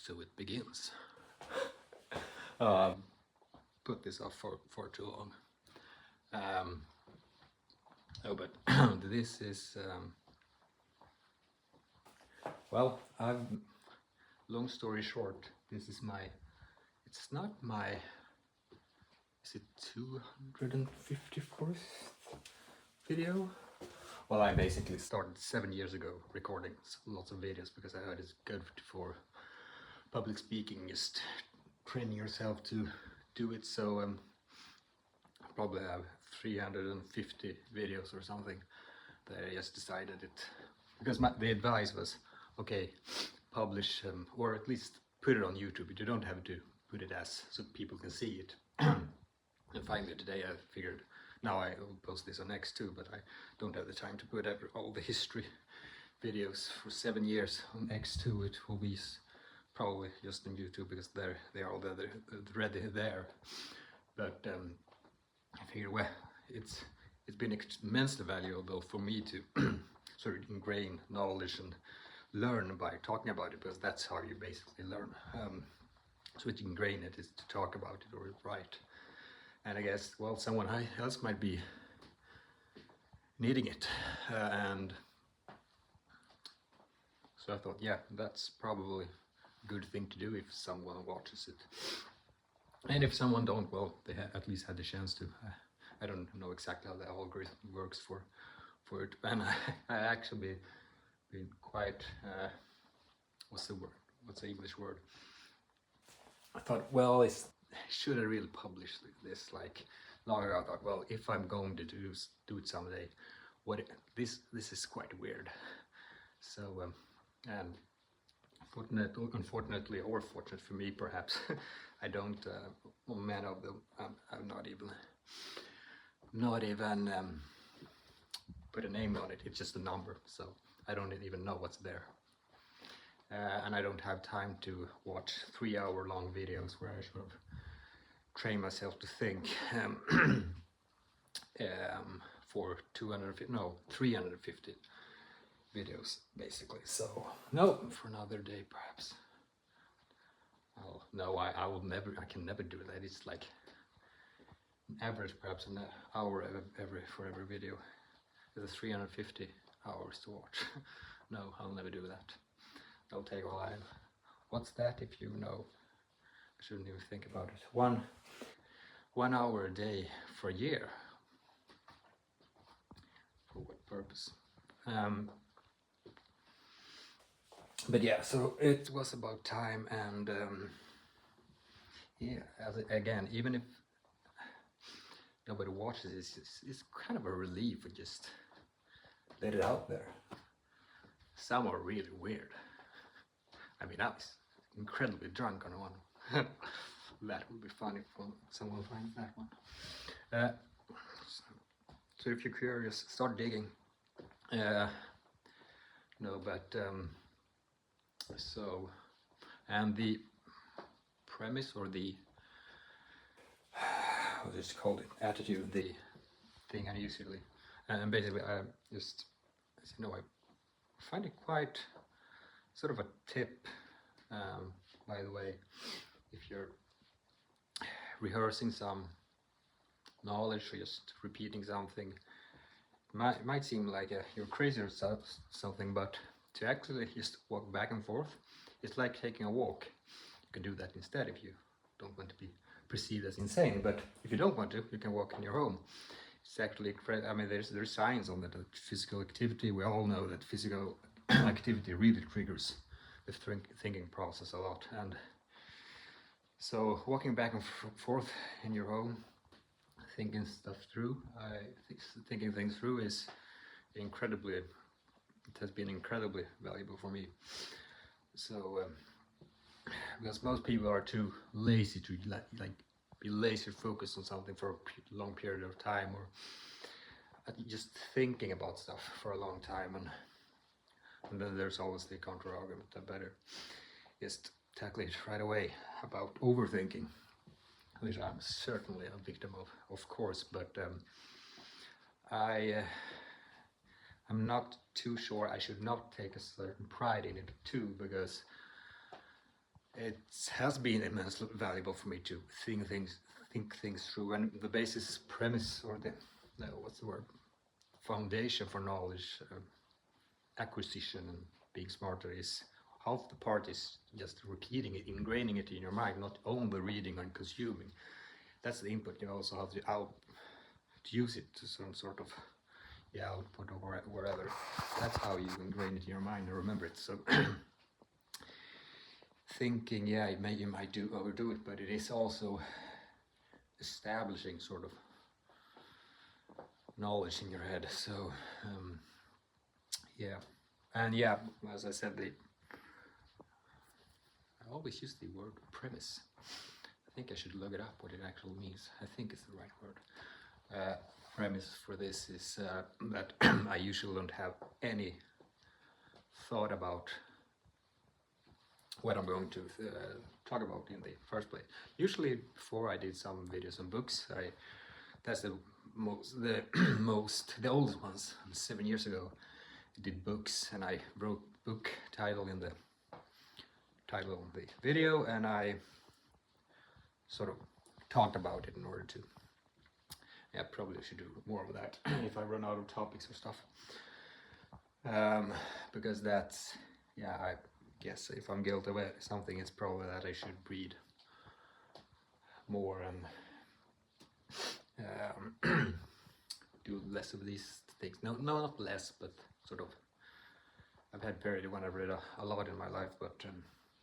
So it begins. Um, put this off for too long. Oh, but this is well. Long story short, this is my. It's not my. Is it 254th video? Well, I basically started 7 years ago recording lots of videos because I heard it's good for public speaking, just training yourself to do it. So probably have 350 videos or something that I just decided it because the advice was okay, publish or at least put it on YouTube. You don't have to put it as so people can see it. And finally today I figured now I will post this on X2, but I don't have the time to put all the history videos for 7 years on X2. It will be probably just on YouTube because they are already there. But I figured, well, it's been immensely valuable for me to sort of ingrain knowledge and learn by talking about it, because that's how you basically learn. So to ingrain it is to talk about it or write. And I guess, well, someone else might be needing it, and so I thought, yeah, that's probably a good thing to do if someone watches it. And if someone don't, well, they at least had the chance to. I don't know exactly how the algorithm works for it, and I actually been quite. What's the word? What's the English word? I thought, well, should I really publish this? Like long ago, I thought, well, if I'm going to do it someday, this is quite weird. So and unfortunately, or fortunate for me, perhaps, I don't. Many of them, I'm not even put a name on it. It's just a number, so I don't even know what's there. And I don't have time to watch 3-hour-long videos where I sort of train myself to think for 350 videos basically. So no, for another day perhaps. Oh no, I will never. I can never do that. It's like an average, perhaps an hour for every video. There's 350 hours to watch. No, I'll never do that. That'll take a while. What's that? If you know, I shouldn't even think about it. One hour a day for a year. For what purpose? But yeah, so it was about time, and yeah, again, even if nobody watches it, it's kind of a relief to just let it out there. Some are really weird. I mean, I was incredibly drunk on one. That would be funny if someone finds that one. So if you're curious, start digging. No, but so, and the premise, or the what is it called, attitude, the thing I usually, and basically I just, as you know, I find it quite sort of a tip, by the way, if you're rehearsing some knowledge or just repeating something. It might seem like you're crazy or something, but to actually just walk back and forth, it's like taking a walk. You can do that instead if you don't want to be perceived as insane, but if you don't want to, you can walk in your home. It's actually, I mean, there's science on that, physical activity. We all know that physical activity really triggers the thinking process a lot, and so walking back and forth in your home, thinking stuff through, thinking things through is incredibly, it has been incredibly valuable for me. So because most people are too lazy to like be laser focused on something for a long period of time, or just thinking about stuff for a long time, and then there's always the counter argument that better just tackle it right away about overthinking, which I'm certainly a victim of course, but I'm not too sure I should not take a certain pride in it too, because it has been immensely valuable for me to think things through, and the basis premise, or the no, what's the word, foundation for knowledge acquisition and being smarter is half the part is just repeating it, ingraining it in your mind, not only reading and consuming. That's the input. You also have to use it to some sort of output or wherever. That's how you ingrain it in your mind and remember it. So thinking, you might overdo it, but it is also establishing sort of knowledge in your head. So and as I said, I always use the word premise. I think I should look it up what it actually means. I think it's the right word. Premise for this is that I usually don't have any thought about what I'm going to talk about in the first place. Usually, before I did some videos on books, that's the oldest ones. 7 years ago, I did books, and I wrote book title in the title of the video, and I sort of talked about it in order to. Yeah, probably should do more of that if I run out of topics or stuff. Because that's, I guess if I'm guilty of something, it's probably that I should read more and do less of these things. No, not less, but sort of. I've had period when I've read a lot in my life, but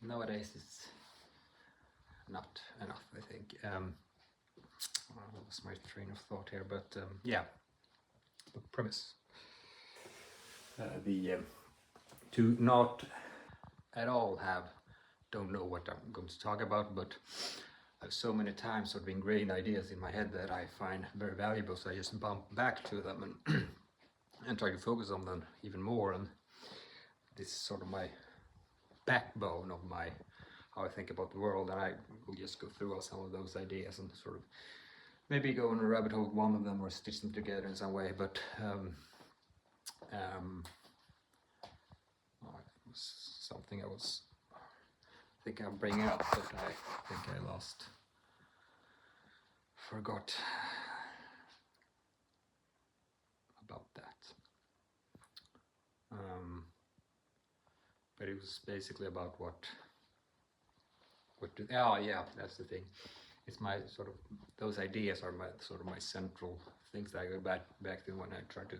nowadays it's not enough, I think. That was my train of thought here, but the premise. To not at all don't know what I'm going to talk about, but I have so many times sort of ingrained ideas in my head that I find very valuable, so I just bump back to them and and try to focus on them even more. And this is sort of my backbone of how I think about the world, and I will just go through some of those ideas and sort of maybe go in a rabbit hole with one of them or stitch them together in some way. But it was something I was thinking of bringing up, but I think I forgot about that. But it was basically about that's the thing. It's my sort of, those ideas are my central things that I go back to when I try to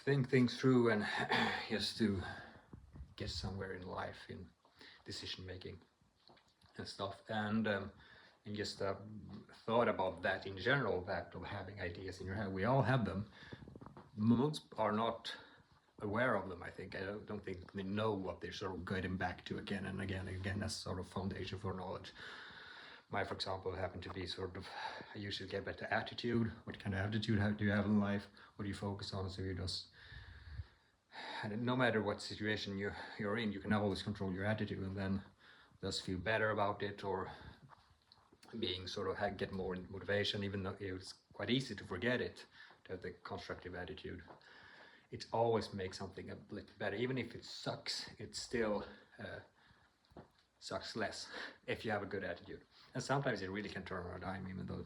think things through and just to get somewhere in life, in decision making and stuff, and just thought about that in general, that of having ideas in your head. We all have them. Most are not aware of them, I think. I don't think they know what they're sort of getting back to again and again and again as sort of foundation for knowledge. For example, happen to be sort of, I usually get back to attitude. What kind of attitude do you have in life? What do you focus on? So you just, and no matter what situation you're in, you can always control your attitude and then just feel better about it, or being sort of get more motivation, even though it's quite easy to forget it, to have the constructive attitude. It always makes something a little better. Even if it sucks, it still sucks less if you have a good attitude. And sometimes it really can turn on a dime, even though you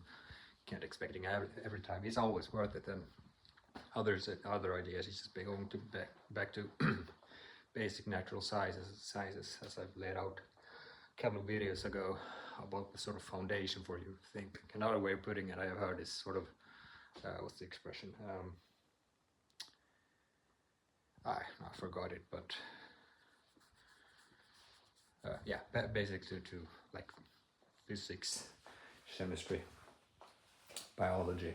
can't expect it every time. It's always worth it. And other ideas, it's just going to back to basic natural sizes, as I've laid out a couple of videos ago, about the sort of foundation for you to think. Another way of putting it I have heard is sort of, what's the expression? I forgot it, but basically to like physics, chemistry, biology,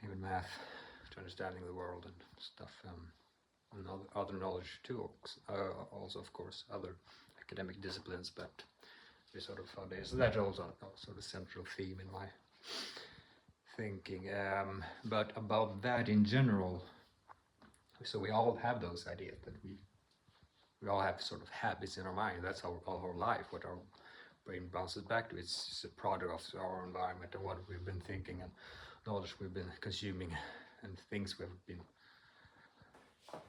even math, to understanding the world and stuff, and other knowledge too. Also, of course, other academic disciplines, but this sort of foundation. So that's also sort of central theme in my thinking. But about that in general, so we all have those ideas that we all have sort of habits in our mind. That's all our life, what our brain bounces back to. It's just a product of our environment and what we've been thinking and knowledge we've been consuming and things we've been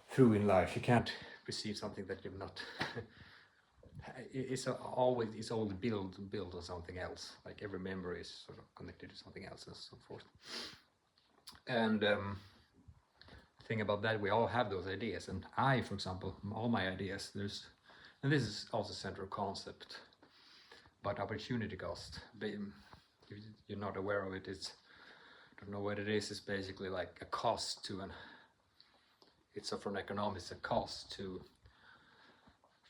through in life. You can't perceive something that you've not it's always built on something else. Like every member is sort of connected to something else and so forth. And the thing about that, we all have those ideas. And I, for example, all my ideas, and this is also a central concept, but opportunity cost. If you're not aware of it, don't know what it is. It's basically like a cost to it's from economics, a cost to,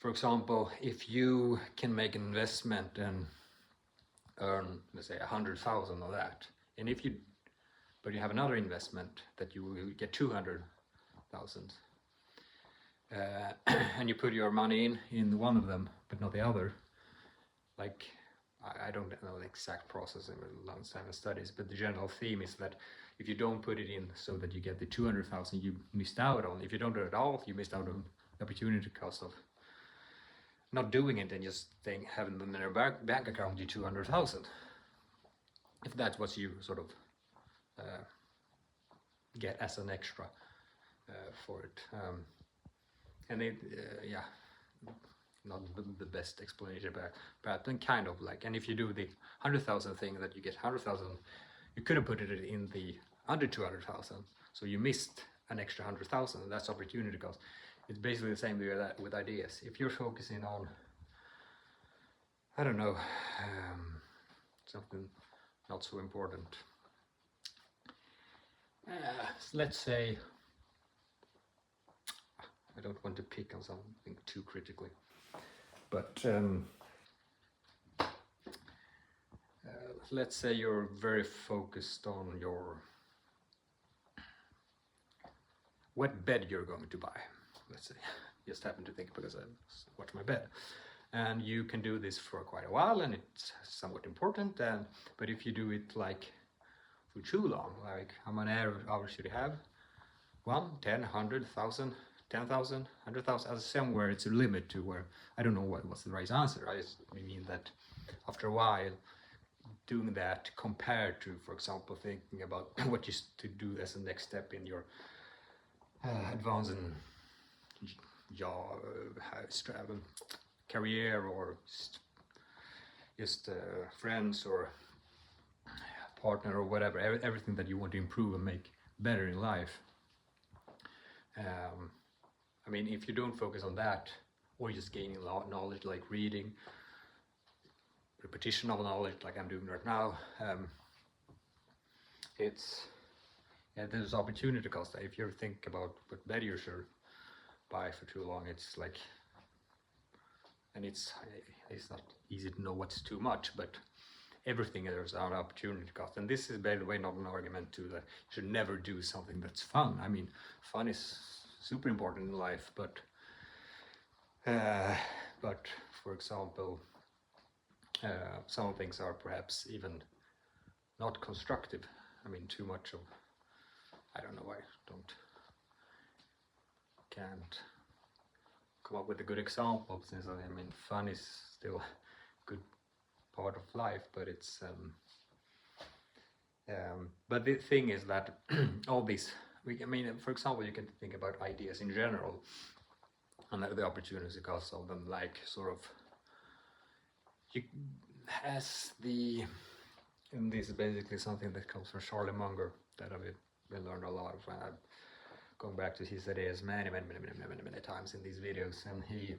for example, if you can make an investment and earn, let's say, 100,000 of that, and but you have another investment that you will get 200,000, and you put your money in one of them, but not the other. Like, I don't know the exact process in long time studies, but the general theme is that if you don't put it in so that you get the 200,000 you missed out on, if you don't do it at all, you missed out on the opportunity cost of not doing it and just having them in your bank account, you 200,000. If that's what you sort of get as an extra for it, and yeah, not the best explanation, but then kind of like, and if you do the 100,000 thing that you get 100,000, you could have put it in the under 200,000, so you missed an extra 100,000. That's opportunity cost. It's basically the same with ideas. If you're focusing on, I don't know, something not so important. Let's say, I don't want to pick on something too critically, but let's say you're very focused on what bed you're going to buy. Let's say, just happen to think because I watch my bed, and you can do this for quite a while, and it's somewhat important. But if you do it like for too long, like how many hours should you have? 1, 10, 100, 1,000, 10,000, 100,000. Somewhere it's a limit to where I don't know what's the right answer. I just mean that after a while, doing that compared to, for example, thinking about what you to do as a next step in your advancing job, career, or just friends or partner or whatever, everything that you want to improve and make better in life. I mean, if you don't focus on that, or just gaining knowledge like reading, repetition of knowledge like I'm doing right now, there's opportunity cost. If you think about what bed you should buy for too long, it's like, and it's not easy to know what's too much, but everything there's an opportunity cost. And this is, by the way, not an argument to that you should never do something that's fun. I mean, fun is super important in life, but for example, some things are perhaps even not constructive. I mean, too much of, I don't know, I can't come up with a good example, since I mean, fun is still a good part of life, but it's but the thing is that all these, I mean, for example, you can think about ideas in general and the opportunity cost of them, like sort of, and this is basically something that comes from Charlie Munger that I've learned a lot of. I'm going back to his ideas many times in these videos, and he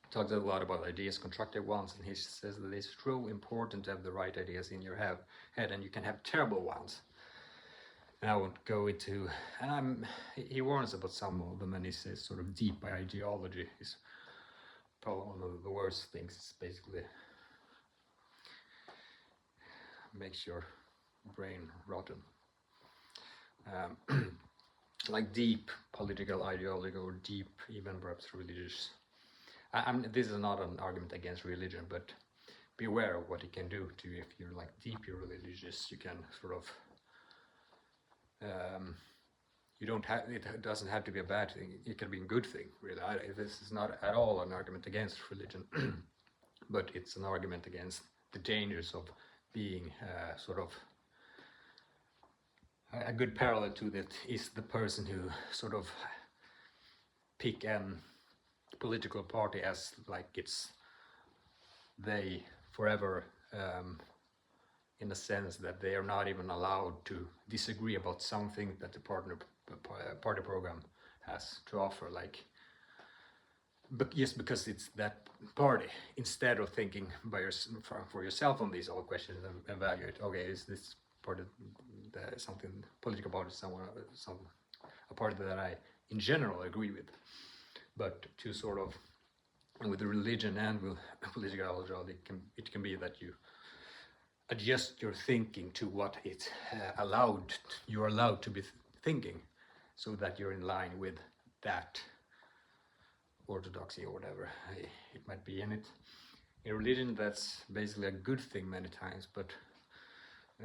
talks a lot about ideas, constructive ones, and he says that it's so important to have the right ideas in your head, and you can have terrible ones. And I won't go into, and he warns about some of them, and he says sort of deep ideology is probably one of the worst things. It's basically makes your brain rotten. Like deep political ideology, or deep, even perhaps religious. This is not an argument against religion, but be aware of what it can do to you. If you're like deeply religious, you can sort of, you don't have, it doesn't have to be a bad thing. It can be a good thing, really. This is not at all an argument against religion, but it's an argument against the dangers of being sort of, a good parallel to that is the person who sort of pick and political party as like it's they forever, in a sense that they are not even allowed to disagree about something that the party program has to offer, like, but yes, because it's that party, instead of thinking for yourself on these all questions and evaluate, okay, is this part of something political party, a party that I in general agree with, but to sort of, with religion and with political ideology, it can be that you adjust your thinking to what it's you're allowed to be thinking, so that you're in line with that orthodoxy or whatever it might be. And in religion, that's basically a good thing many times, but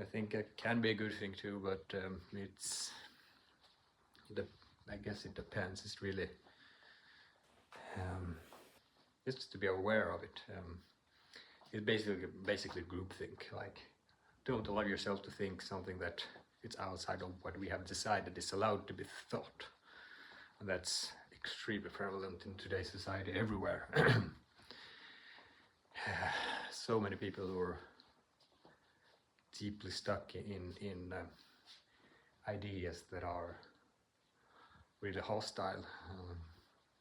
I think it can be a good thing too, but I guess it depends. It's really just to be aware of it. It's basically groupthink. Like, don't allow yourself to think something that it's outside of what we have decided is allowed to be thought. And that's extremely prevalent in today's society everywhere. So many people who are deeply stuck in ideas that are really hostile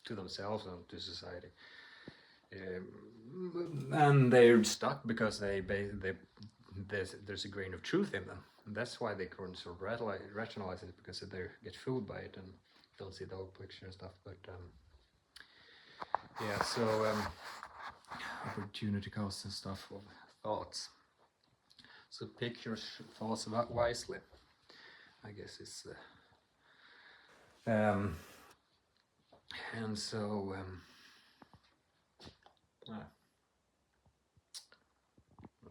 to themselves and to society. And they're stuck because there's a grain of truth in them. And that's why they couldn't sort of rationalize it, because they get fooled by it and don't see the whole picture and stuff. But yeah, so opportunity costs and stuff of thoughts. So pick your thoughts wisely, I guess it's and so not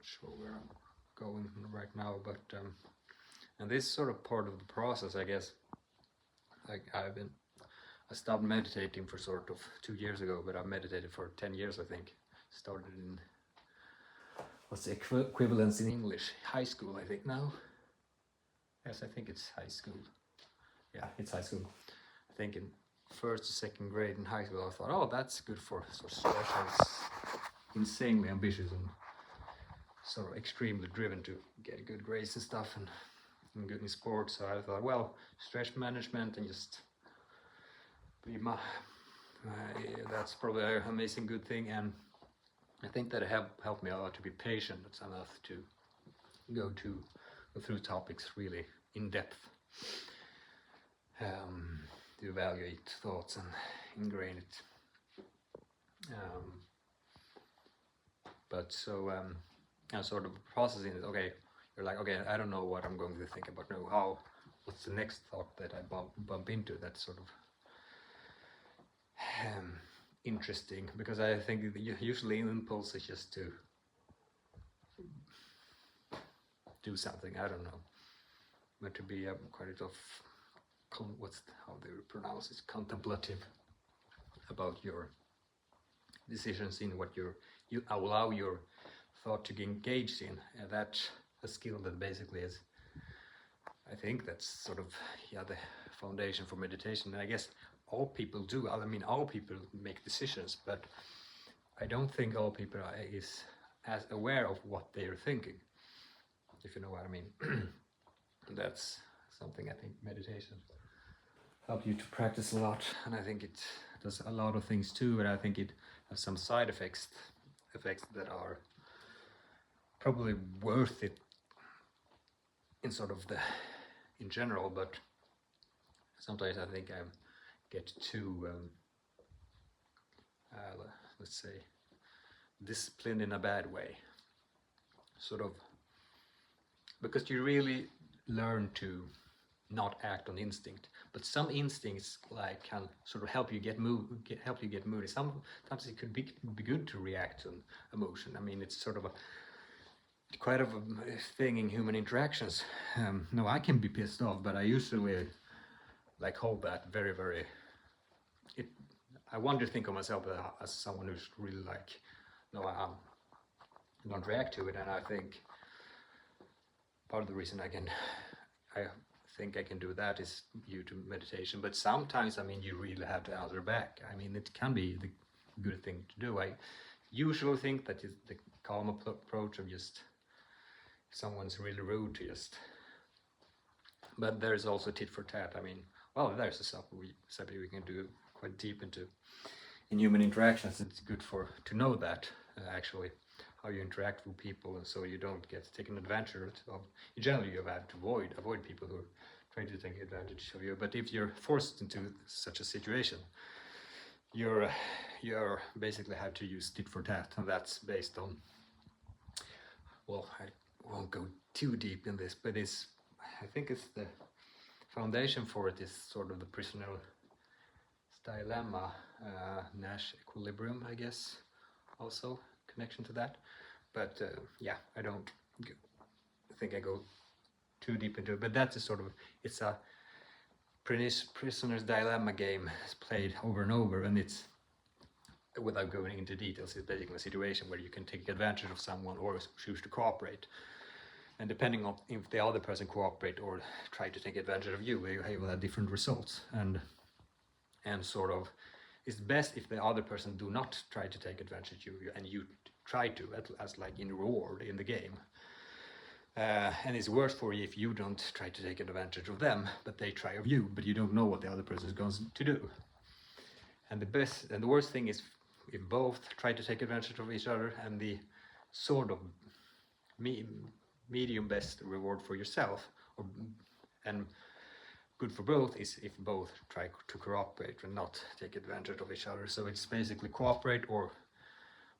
sure where I'm going right now, but and this is sort of part of the process, I guess. Like I stopped meditating for sort of 2 years ago, but I've meditated for 10 years, I think. Started in, what's the equivalence in English? High school, I think now. Yes, I think it's high school. Yeah, it's high school. I think in first or second grade in high school, I thought, oh, that's good for sort of stress. I was insanely ambitious and sort of extremely driven to get good grades and stuff, and good in sports. So I thought, well, stress management and just be that's probably an amazing good thing. And I think that it helped me a lot to be patient enough to go through topics really in depth, to evaluate thoughts and ingrain it. But so and sort of processing it. Okay, you're like, okay, I don't know what I'm going to think about. No, what's the next thought that I bump into? That's sort of interesting, because I think usually an impulse is just to do something. I don't know, but to be quite of how they pronounce it, contemplative about your decisions, in what you allow your thought to get engaged in. That's a skill that basically is, I think that's sort of the foundation for meditation. And I guess all people do. I mean, all people make decisions, but I don't think all people is as aware of what they're thinking, if you know what I mean. That's something I think meditation helps you to practice a lot, and I think it does a lot of things too, but I think it has some side effects that are probably worth it in sort of in general, but sometimes I think I get too let's say disciplined in a bad way, sort of, because you really learn to not act on instinct, but some instincts like can sort of help you get moody. Sometimes it could be good to react to an emotion. I mean, it's sort of quite a thing in human interactions. No, I can be pissed off, but I usually like hold that very, very. I want to think of myself as someone who's really like, no, I don't react to it, and I think part of the reason I think I can do that is due to meditation. But sometimes, I mean, you really have to answer back. I mean, it can be good thing to do. I usually think that is the calm approach of just if someone's really rude to just. But there's also tit for tat. I mean, well, there's a subject we can do quite deep into in human interactions. It's good to know that actually how you interact with people, and so you don't get taken advantage of. In general, you have to avoid people who are trying to take advantage of you. But if you're forced into such a situation, you're basically have to use tit for tat, and that's based on. Well, I won't go too deep in this, but I think it's the foundation for it is sort of the prisoner's dilemma, Nash equilibrium, I guess, also connection to that. But yeah, I don't think I go too deep into it. But that's a sort of, it's a prisoner's dilemma game. It's played over and over, and it's, without going into details, it's basically a situation where you can take advantage of someone or choose to cooperate. And depending on if the other person cooperate or try to take advantage of you, you will have different results. And sort of, it's best if the other person do not try to take advantage of you, and you try to, as like in reward in the game. And it's worse for you if you don't try to take advantage of them, but they try of you, but you don't know what the other person is going to do. And the worst thing is if both try to take advantage of each other, and the sort of medium best reward for yourself, and good for both, is if both try to cooperate and not take advantage of each other. So it's basically cooperate or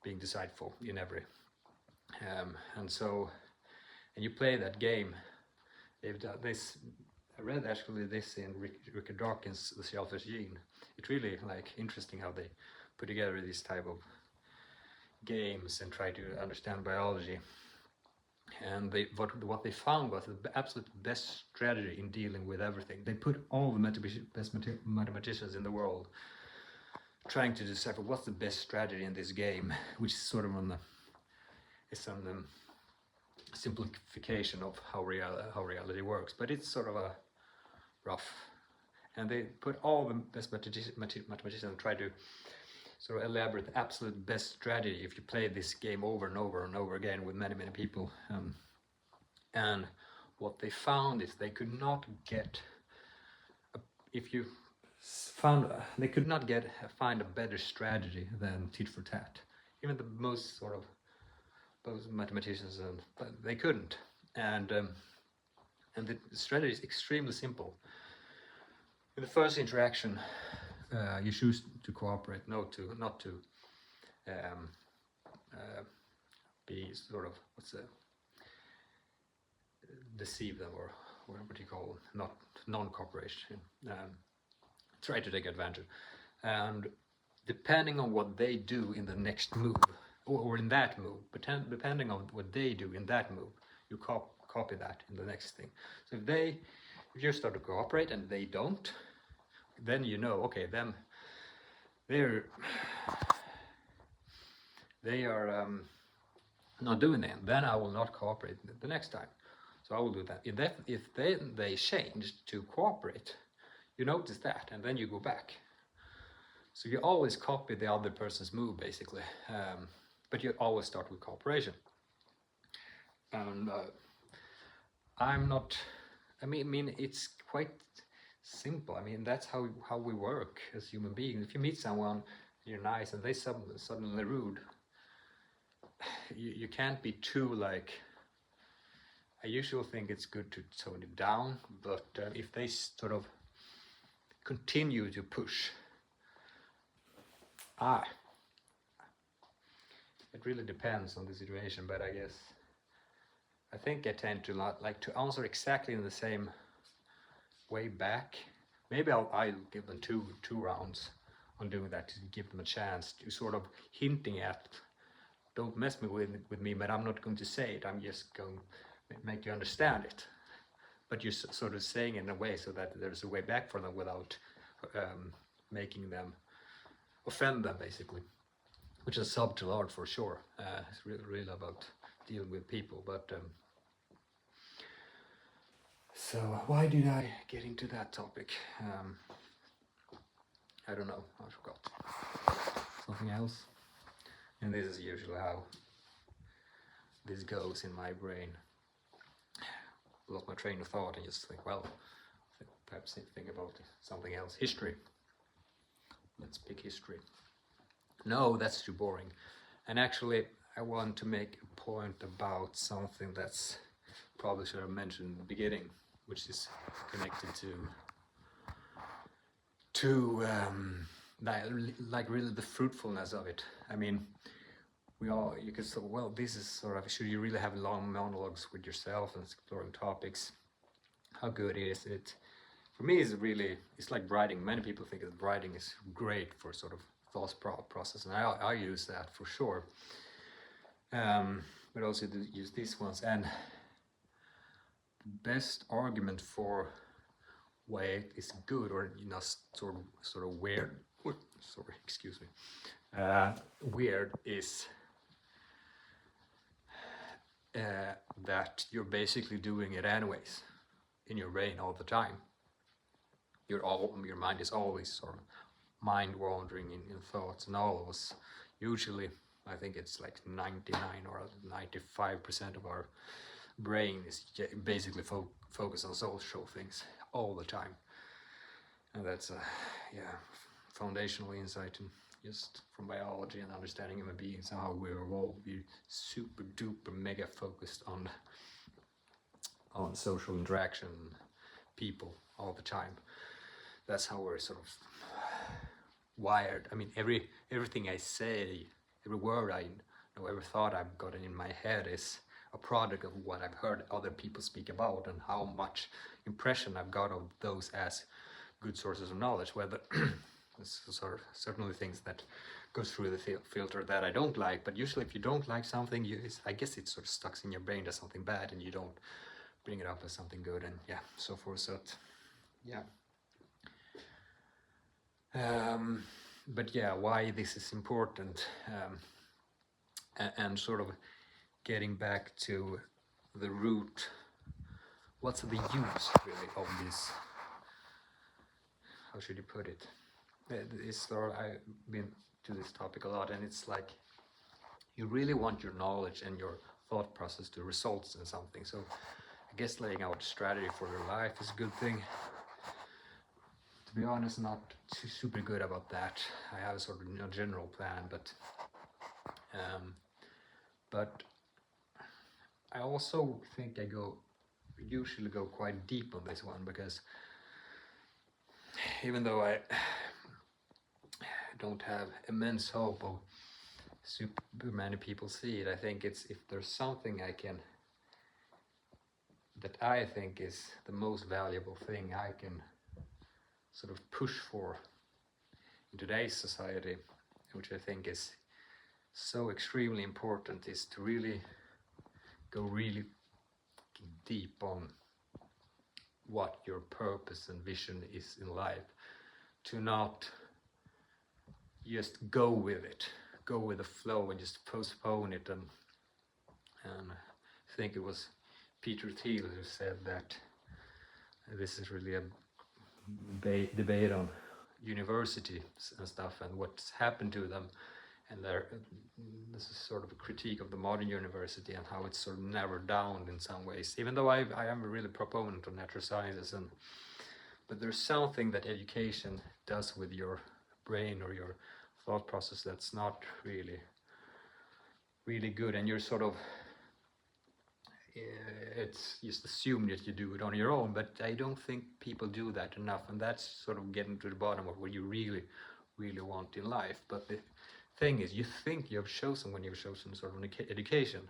being decideful in every. And you play that game. They've done this. I read actually this in Richard Dawkins' The Selfish Gene. It's really like interesting how they put together these type of games and try to understand biology. And what they found was the absolute best strategy in dealing with everything. They put all the best mathematicians in the world trying to decipher what's the best strategy in this game, which is sort of it's on the simplification of how reality works, but it's sort of a rough. And they put all the best mathematicians and try to sort of elaborate the absolute best strategy if you play this game over and over and over again with many people. And what they found is they could not find a better strategy than tit for tat. Even the most sort of those mathematicians, they couldn't. And the strategy is extremely simple. In the first interaction, you choose to cooperate, not to be sort of deceive them, or what do you call it? Not non-cooperation. Try to take advantage, and depending on what they do in the next move, or in that move, depending on what they do in that move, you copy that in the next thing. So if you start to cooperate and they don't, then you know, okay, they are not doing it. Then I will not cooperate the next time. So I will do that. If they change to cooperate, you notice that, and then you go back. So you always copy the other person's move, basically, but you always start with cooperation. And I mean, it's quite simple. I mean, that's how we work as human beings. If you meet someone, you're nice, and they suddenly rude, you can't be too like. I usually think it's good to tone it down, but if they sort of continue to push, it really depends on the situation. But I think I tend to not like to answer exactly in the same way back. Maybe I'll give them two rounds on doing that to give them a chance to sort of hinting at, don't mess with me, but I'm not going to say it. I'm just going to make you understand it. But you're sort of saying it in a way so that there's a way back for them without making them offend them, basically. Which is subtle art for sure. It's really about dealing with people. But so why did I get into that topic? I don't know. I forgot. something else. And this is usually how this goes in my brain. Lost my train of thought and just think, well, perhaps think about something else. History. Let's pick history. No, that's too boring. And actually, I want to make a point about something that's probably should have mentioned in the beginning, which is connected to like really the fruitfulness of it. I mean, you could say, well, this is sort of, should you really have long monologues with yourself and exploring topics? How good is it? For me, it's like writing. Many people think that writing is great for sort of thought process, and I use that for sure. But also use these ones. And the best argument for why it is good, or sort of weird. Sorry, excuse me. Weird is that you're basically doing it anyways in your brain all the time. Your mind is always sort of mind wandering in thoughts, and all of us usually, I think it's like 99 or 95% of our brain is basically focused on social things all the time, and that's a foundational insight in just from biology and understanding human beings and how we're evolved. We're super duper mega focused on social interaction, people all the time. That's how we're sort of wired. I mean, everything I say, every word I know, every thought I've gotten in my head is a product of what I've heard other people speak about and how much impression I've got of those as good sources of knowledge. Whether sort of certainly things that goes through the filter that I don't like, but usually if you don't like something, I guess it's sort of stuck in your brain as something bad, and you don't bring it up as something good, and so forth. So but why this is important, and sort of getting back to the root. What's the use really of this? How should you put it? I've been to this topic a lot, and it's like you really want your knowledge and your thought process to result in something. So I guess laying out a strategy for your life is a good thing. To be honest, not super good about that. I have a sort of general plan, but I also think I usually go quite deep on this one, because even though I don't have immense hope of super many people see it, I think it's, if there's something that I think is the most valuable thing I can sort of push for in today's society, which I think is so extremely important, is to really go really deep on what your purpose and vision is in life. To not just go with the flow and just postpone it, and I think it was Peter Thiel who said that this is really a debate on universities and stuff and what's happened to them, and this is sort of a critique of the modern university and how it's sort of narrowed down in some ways, even though I am a really proponent of natural sciences, but there's something that education does with your brain or your thought process that's not really good, and you're sort of, it's just assumed that you do it on your own, but I don't think people do that enough, and that's sort of getting to the bottom of what you really want in life. But the thing is, you think you have chosen when you've chosen sort of an education,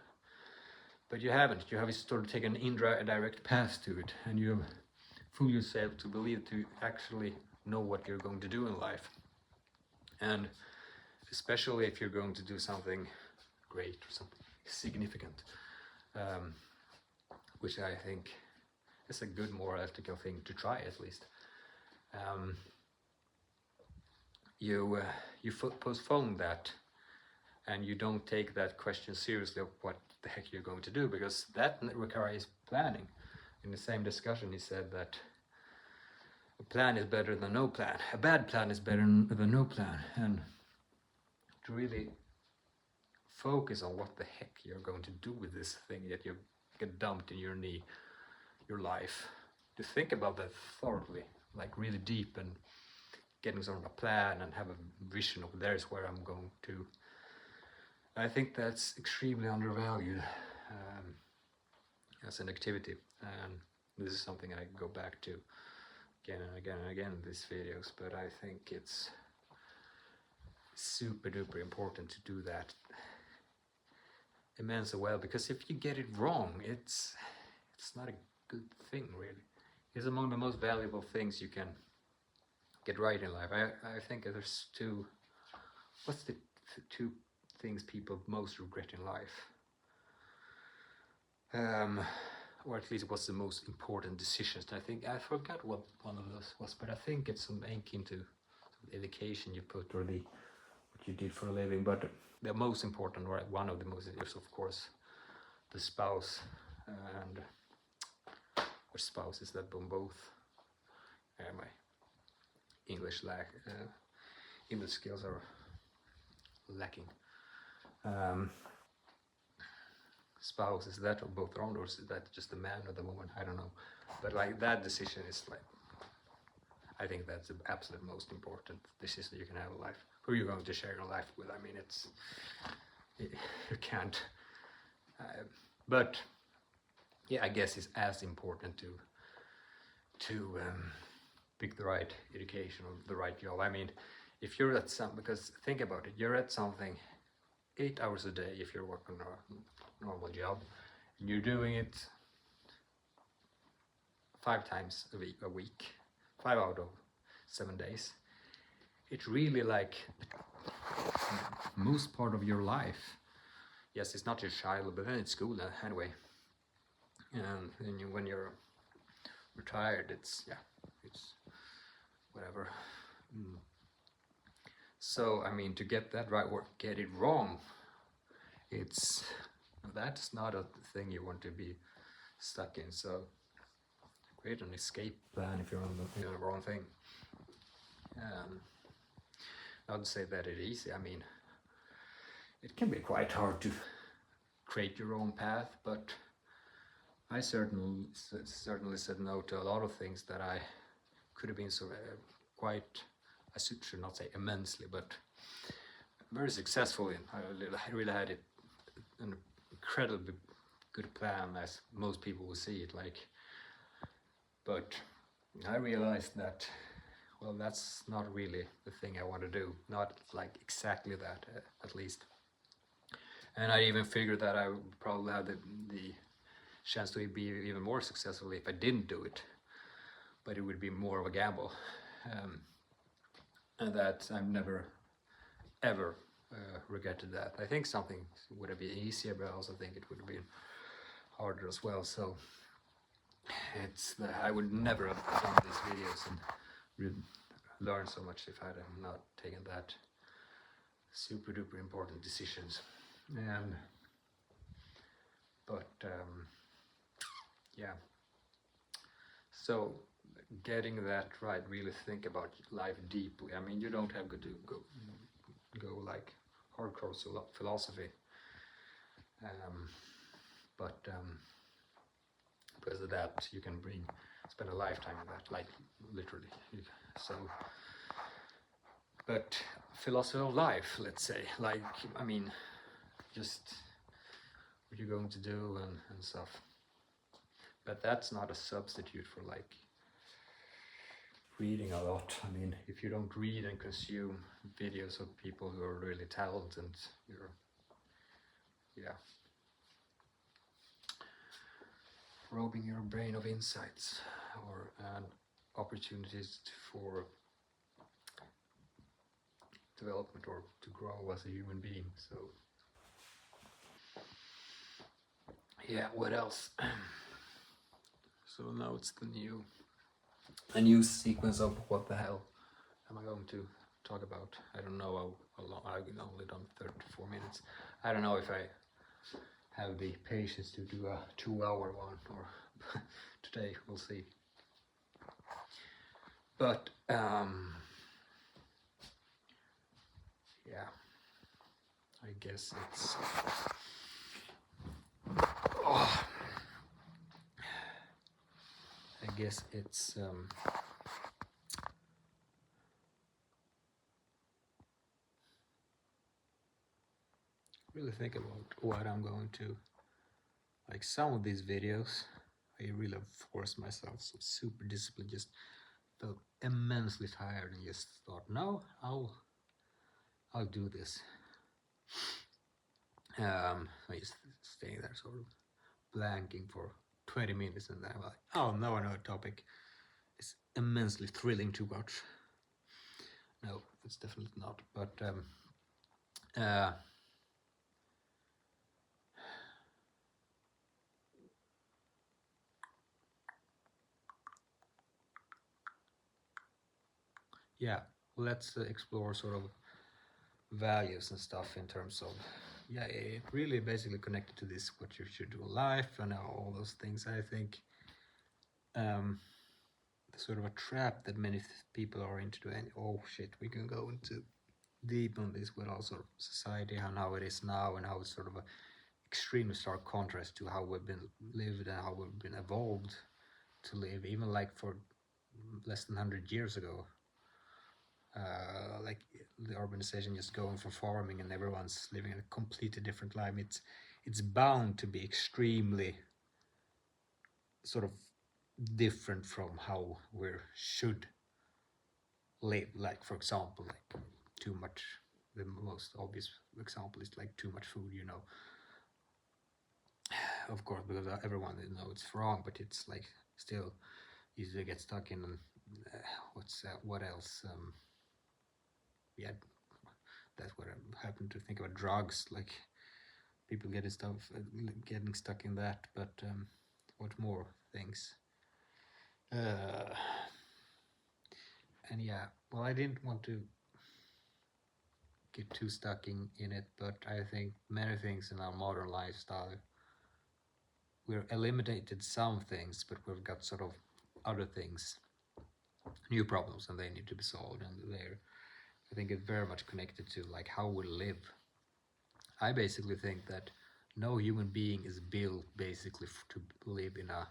but you haven't. You have sort of taken an indirect path to it, and you have fooled yourself to believe to actually know what you're going to do in life. And especially if you're going to do something great or something significant, which I think is a good moral ethical thing to try at least. You postpone that, and you don't take that question seriously of what the heck you're going to do, because that requires planning. In the same discussion, he said that a plan is better than no plan. A bad plan is better than no plan, and to really focus on what the heck you're going to do with this thing that you get dumped in your knee, your life. To think about that thoroughly, like really deep, and getting sort of a plan and have a vision of there's where I'm going to. I think that's extremely undervalued as an activity, and this is something I go back to again and again and again in these videos, but I think it's super duper important to do that immensely well, because if you get it wrong, it's not a good thing really. It's among the most valuable things you can get right in life. I think there's what's the two things people most regret in life? Or at least what's the most important decisions. I think I forgot what one of those was, but I think it's something into the education you put, or what you did for a living. But the most important, or one of the most, is of course the spouse. And which spouse is that? Both. My English skills are lacking. Spouse, is that both wrong, or is that just the man or the woman? I don't know, but like that decision is like, I think that's the absolute most important decision you can have in life. Who are you going to share your life with? I mean, you can't. But yeah, I guess it's as important to pick the right education or the right job. I mean, if you're at because think about it, you're at something 8 hours a day if you're working a normal job, and you're doing it 5 times a week, 5 out of 7 days. It's really like most part of your life. Yes, it's not your child, but then it's school anyway. And then when you're retired, it's whatever. So I mean, to get that right or get it wrong, that's not a thing you want to be stuck in. So create an escape plan if you're on the wrong thing. Not to say that it's easy. I mean, it can be quite hard to create your own path, but I certainly said no to a lot of things that I could have been quite, I should not say immensely, but very successful in. I really had an incredibly good plan, as most people will see it like. But I realized that, well, that's not really the thing I want to do. Not like exactly that, at least. And I even figured that I would probably have the chance to be even more successful if I didn't do it. But it would be more of a gamble. And that I've never, ever regretted that. I think something would have been easier, but I also think it would have been harder as well. So I would never have done these videos and learned so much if I had not taken that super duper important decisions. Yeah. So getting that right, really think about life deeply. I mean, you don't have to go like hardcore philosophy, but because of that you can spend a lifetime in that, like literally. So, but philosophy of life, let's say, like, I mean, just what you're going to do and stuff. But that's not a substitute for like reading a lot. I mean, if you don't read and consume videos of people who are really talented, you're robbing your brain of insights and opportunities for development or to grow as a human being. So yeah, what else? So now it's a new sequence of what the hell am I going to talk about? I don't know how long. I've only done 34 minutes. I don't know if I have the patience to do a 2-hour one, or today we'll see. But yeah, I guess it's oh, I guess it's really think about what I'm going to, like some of these videos I really forced myself, so super disciplined, just felt immensely tired and just thought, no, I'll do this. I just staying there sort of blanking for 20 minutes and then I'm like, oh, now I know a topic. It's immensely thrilling to watch. No, it's definitely not, but yeah, let's explore sort of values and stuff in terms of, yeah, it really basically connected to this, what you should do in life and all those things. I think sort of a trap that many people are into, and oh shit, we can go into deep on this with all sort of society and how it is now and how it's sort of a extremely stark contrast to how we've been lived and how we've been evolved to live, even like for less than 100 years ago. Like the urbanization, just going for farming and everyone's living in a completely different life. It's bound to be extremely sort of different from how we should live. Like for example, like too much. The most obvious example is like too much food. You know, of course, because everyone knows it's wrong, but it's like still easy to get stuck in. What else? Yeah, that's what I happen to think about. Drugs, like people getting stuck in that. But what more things? And yeah, well, I didn't want to get too stuck in it, but I think many things in our modern lifestyle, we've eliminated some things, but we've got sort of other things, new problems, and they need to be solved. And they're, I think it's very much connected to like how we live. I basically think that no human being is built basically to live in a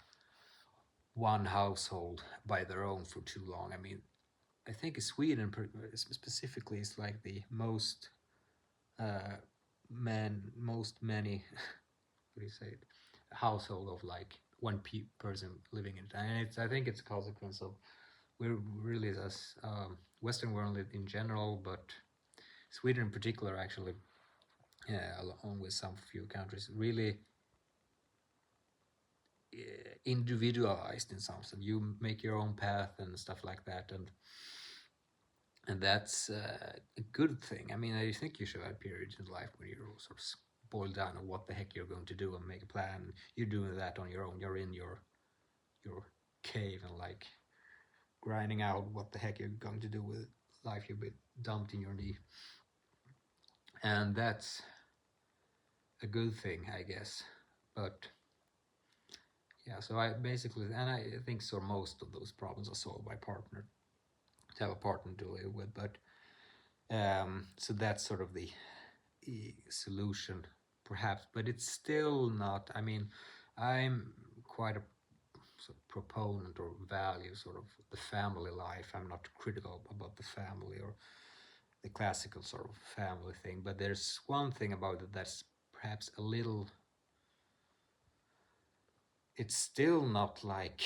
one household by their own for too long. I mean, I think Sweden specifically is like the most most many what do you say it, household of like one person living in it, and it's, I think it's a consequence of we're really as Western world in general, but Sweden in particular actually, yeah, along with some few countries, really individualized in some sense. You make your own path and stuff like that, and that's a good thing. I mean, I think you should have periods in life when you're sort of boiled down on what the heck you're going to do and make a plan. You're doing that on your own. You're in your cave and like grinding out what the heck you're going to do with life you've been dumped in your knee, and that's a good thing, I guess. But yeah, so I basically, and I think so most of those problems are solved by partner, to have a partner to live with. But so that's sort of the solution perhaps, but it's still not, I mean, I'm quite a sort of proponent or value sort of the family life. I'm not critical about the family or the classical sort of family thing, but there's one thing about it that's perhaps a little, it's still not like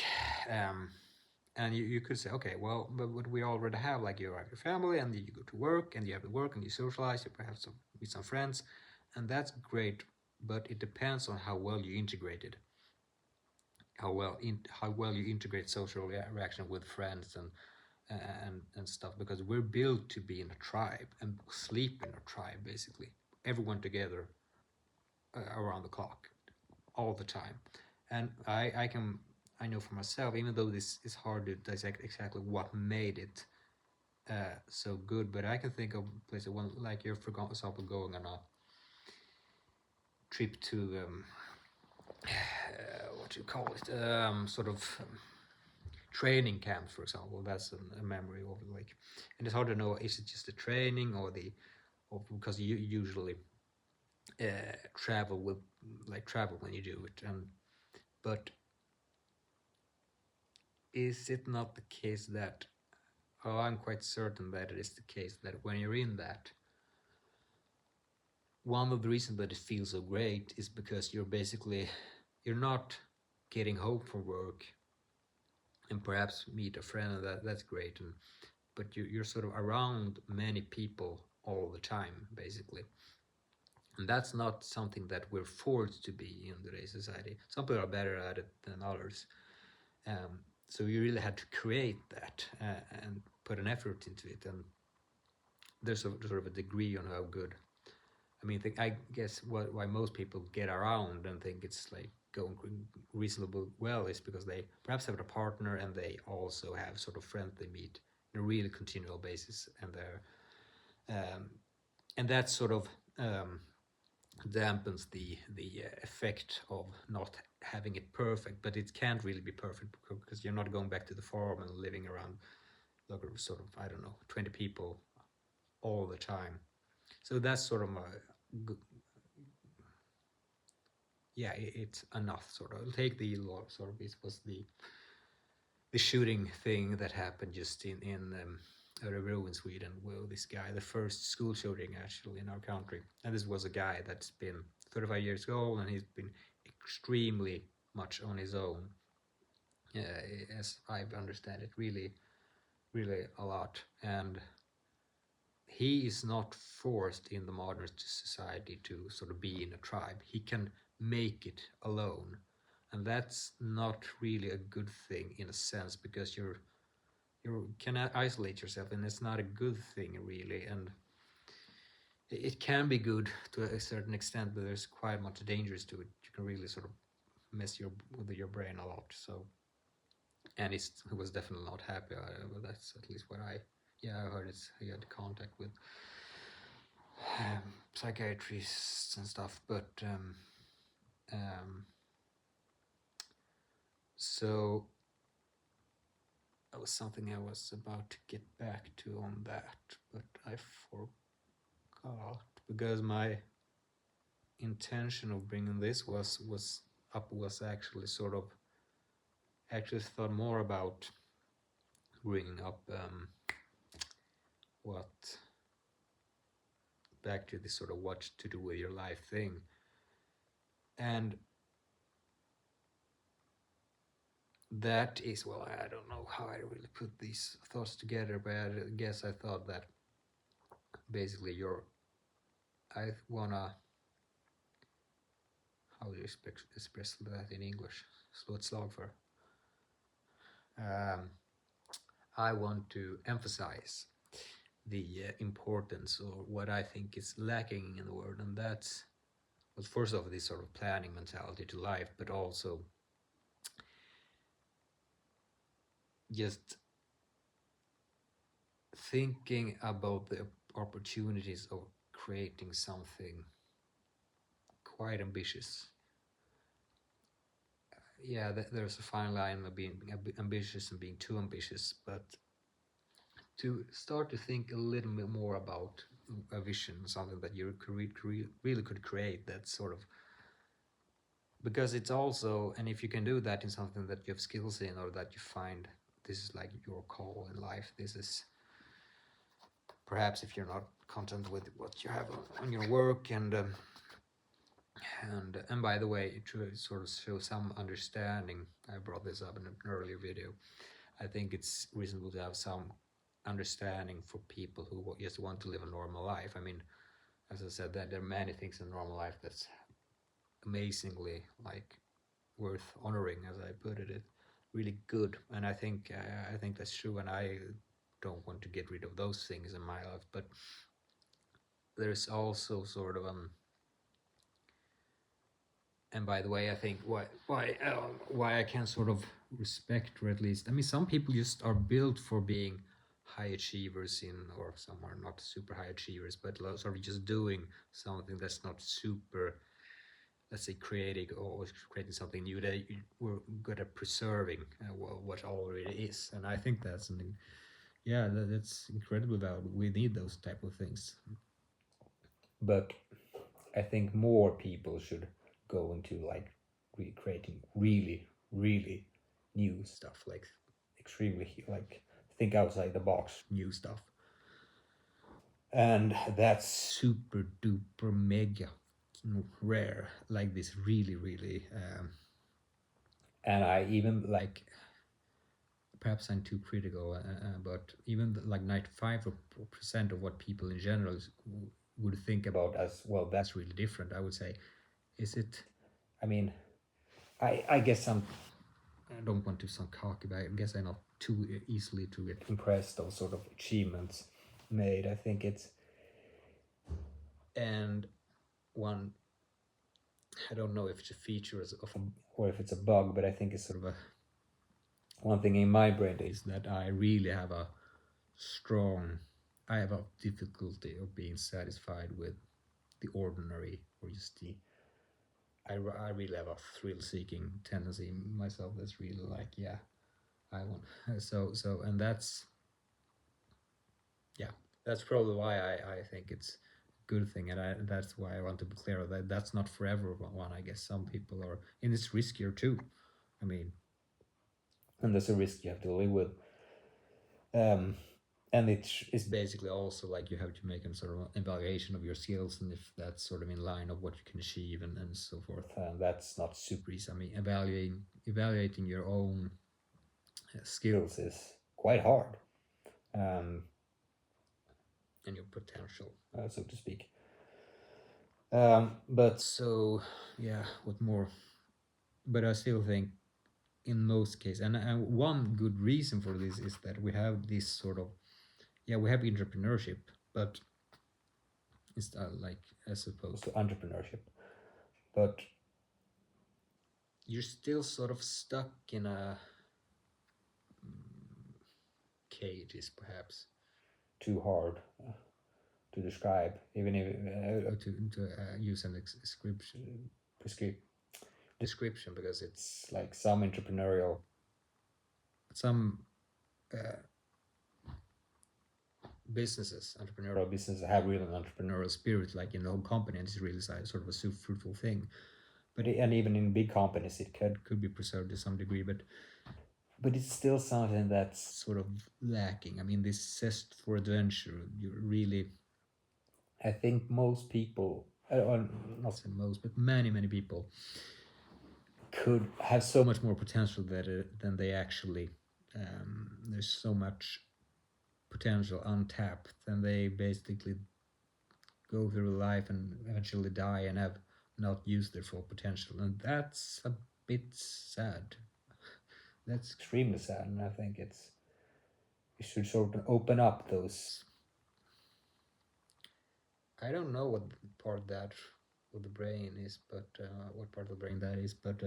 and you could say, okay, well, but what we already have, like you have your family and you go to work and you have the work and you socialize, you perhaps meet some friends, and that's great, but it depends on how well you integrate it, how well you integrate social interaction with friends and stuff, because we're built to be in a tribe and sleep in a tribe, basically everyone together around the clock all the time. And I know for myself, even though this is hard to dissect exactly what made it so good, but I can think of places when, like, you're, for example, going on a trip to what you call it, sort of training camps, for example. That's a memory of it, like, and it's hard to know, is it just the training or the, or because you usually travel with travel when you do it. But is it not the case that, oh, I'm quite certain that it is the case that when you're in that, one of the reasons that it feels so great is because you're not getting home from work and perhaps meet a friend, and that's great, but you're sort of around many people all the time, basically. And that's not something that we're forced to be in today's society. Some people are better at it than others. So you really had to create that and put an effort into it. And there's a sort of a degree on how good. I mean, I guess why most people get around and think it's like going reasonably well is because they perhaps have a partner and they also have sort of friends they meet on a really continual basis, and that sort of dampens the effect of not having it perfect. But it can't really be perfect because you're not going back to the farm and living around like sort of, I don't know, 20 people all the time. So that's sort of yeah, it's enough sort of. I'll take the sort of, it was the shooting thing that happened just in Örebro in Sweden. Well, this guy, the first school shooting actually in our country, and this was a guy that's been 35 years old, and he's been extremely much on his own, as I understand it, really, really a lot. And he is not forced in the modern society to sort of be in a tribe. He can make it alone, and that's not really a good thing in a sense, because you can isolate yourself, and it's not a good thing really. And it can be good to a certain extent, but there's quite much dangers to it. You can really sort of mess with your brain a lot. So, and he was definitely not happy. That's at least what I heard. He had contact with psychiatrists and stuff, but so that was something I was about to get back to on that, but I forgot, because my intention of bringing this was actually sort of, actually thought more about bringing up what back to this sort of what to do with your life thing. And that is, well, I don't know how I really put these thoughts together, but I guess I thought that basically I wanna, how do you express that in English? Slå ett slag för. I want to emphasize the importance, or what I think is lacking in the world, and that's, well, first of all, this sort of planning mentality to life, but also just thinking about the opportunities of creating something quite ambitious. Yeah, there's a fine line of being ambitious and being too ambitious, but to start to think a little bit more about a vision, something that you really could create, that sort of, because it's also, and if you can do that in something that you have skills in, or that you find this is like your call in life, this is perhaps, if you're not content with what you have on your work, and by the way, to sort of show some understanding, I brought this up in an earlier video, I think it's reasonable to have some understanding for people who just want to live a normal life. I mean, as I said, that there are many things in normal life that's amazingly like worth honoring, as I put it, really good. And I think that's true, and I don't want to get rid of those things in my life. But there's also sort of and by the way, I think why I can sort of respect, or at least, I mean, some people just are built for being high achievers or some are not super high achievers, but sort of just doing something that's not super, let's say, creative, or creating something new. They were good at preserving what already is, and I think that's something, yeah, that's incredibly valuable. We need those type of things. But I think more people should go into like creating really, really new stuff, like extremely like think outside the box new stuff. And that's super duper mega rare, like this really, really and I even like, perhaps I'm too critical, but even like 95% of what people in general would think about as well, that's really different. I would say, is it? I mean, I guess I don't want to sound cocky, but I guess I'm not too easily to get impressed of sort of achievements made. I think it's, and one, I don't know if it's a feature or if it's a bug, but I think it's sort of a one thing in my brain is that I really have a difficulty of being satisfied with the ordinary, or just the, I really have a thrill-seeking tendency in myself that's really like, yeah, I want so and that's, yeah, that's probably why I think it's a good thing, and that's why I want to be clear that that's not for everyone. I guess some people are, and it's riskier too. I mean, and there's a risk you have to live with. And it's basically also like you have to make a sort of evaluation of your skills, and if that's sort of in line of what you can achieve and so forth. And that's not super easy. I mean, evaluating your own skills is quite hard, and your potential, so to speak. But so, yeah, what more? But I still think in most cases, and one good reason for this is that we have this sort of, yeah, we have entrepreneurship, but it's like as opposed to entrepreneurship, but you're still sort of stuck in a cage is perhaps too hard to describe, even if to use an description, because it's like some entrepreneurial entrepreneurial businesses have really an entrepreneurial spirit, like in the whole company, and it's really sort of a fruitful thing. But and even in big companies, it could be preserved to some degree, but it's still something that's sort of lacking. I mean, this zest for adventure, you really, I think most people, not say most, but many people could have so much more potential than they actually. There's so much potential untapped, and they basically go through life and eventually die and have not used their full potential, and that's a bit sad. That's extremely sad, and I think we should sort of open up those. I don't know what part that of the brain is, but what part of the brain that is, but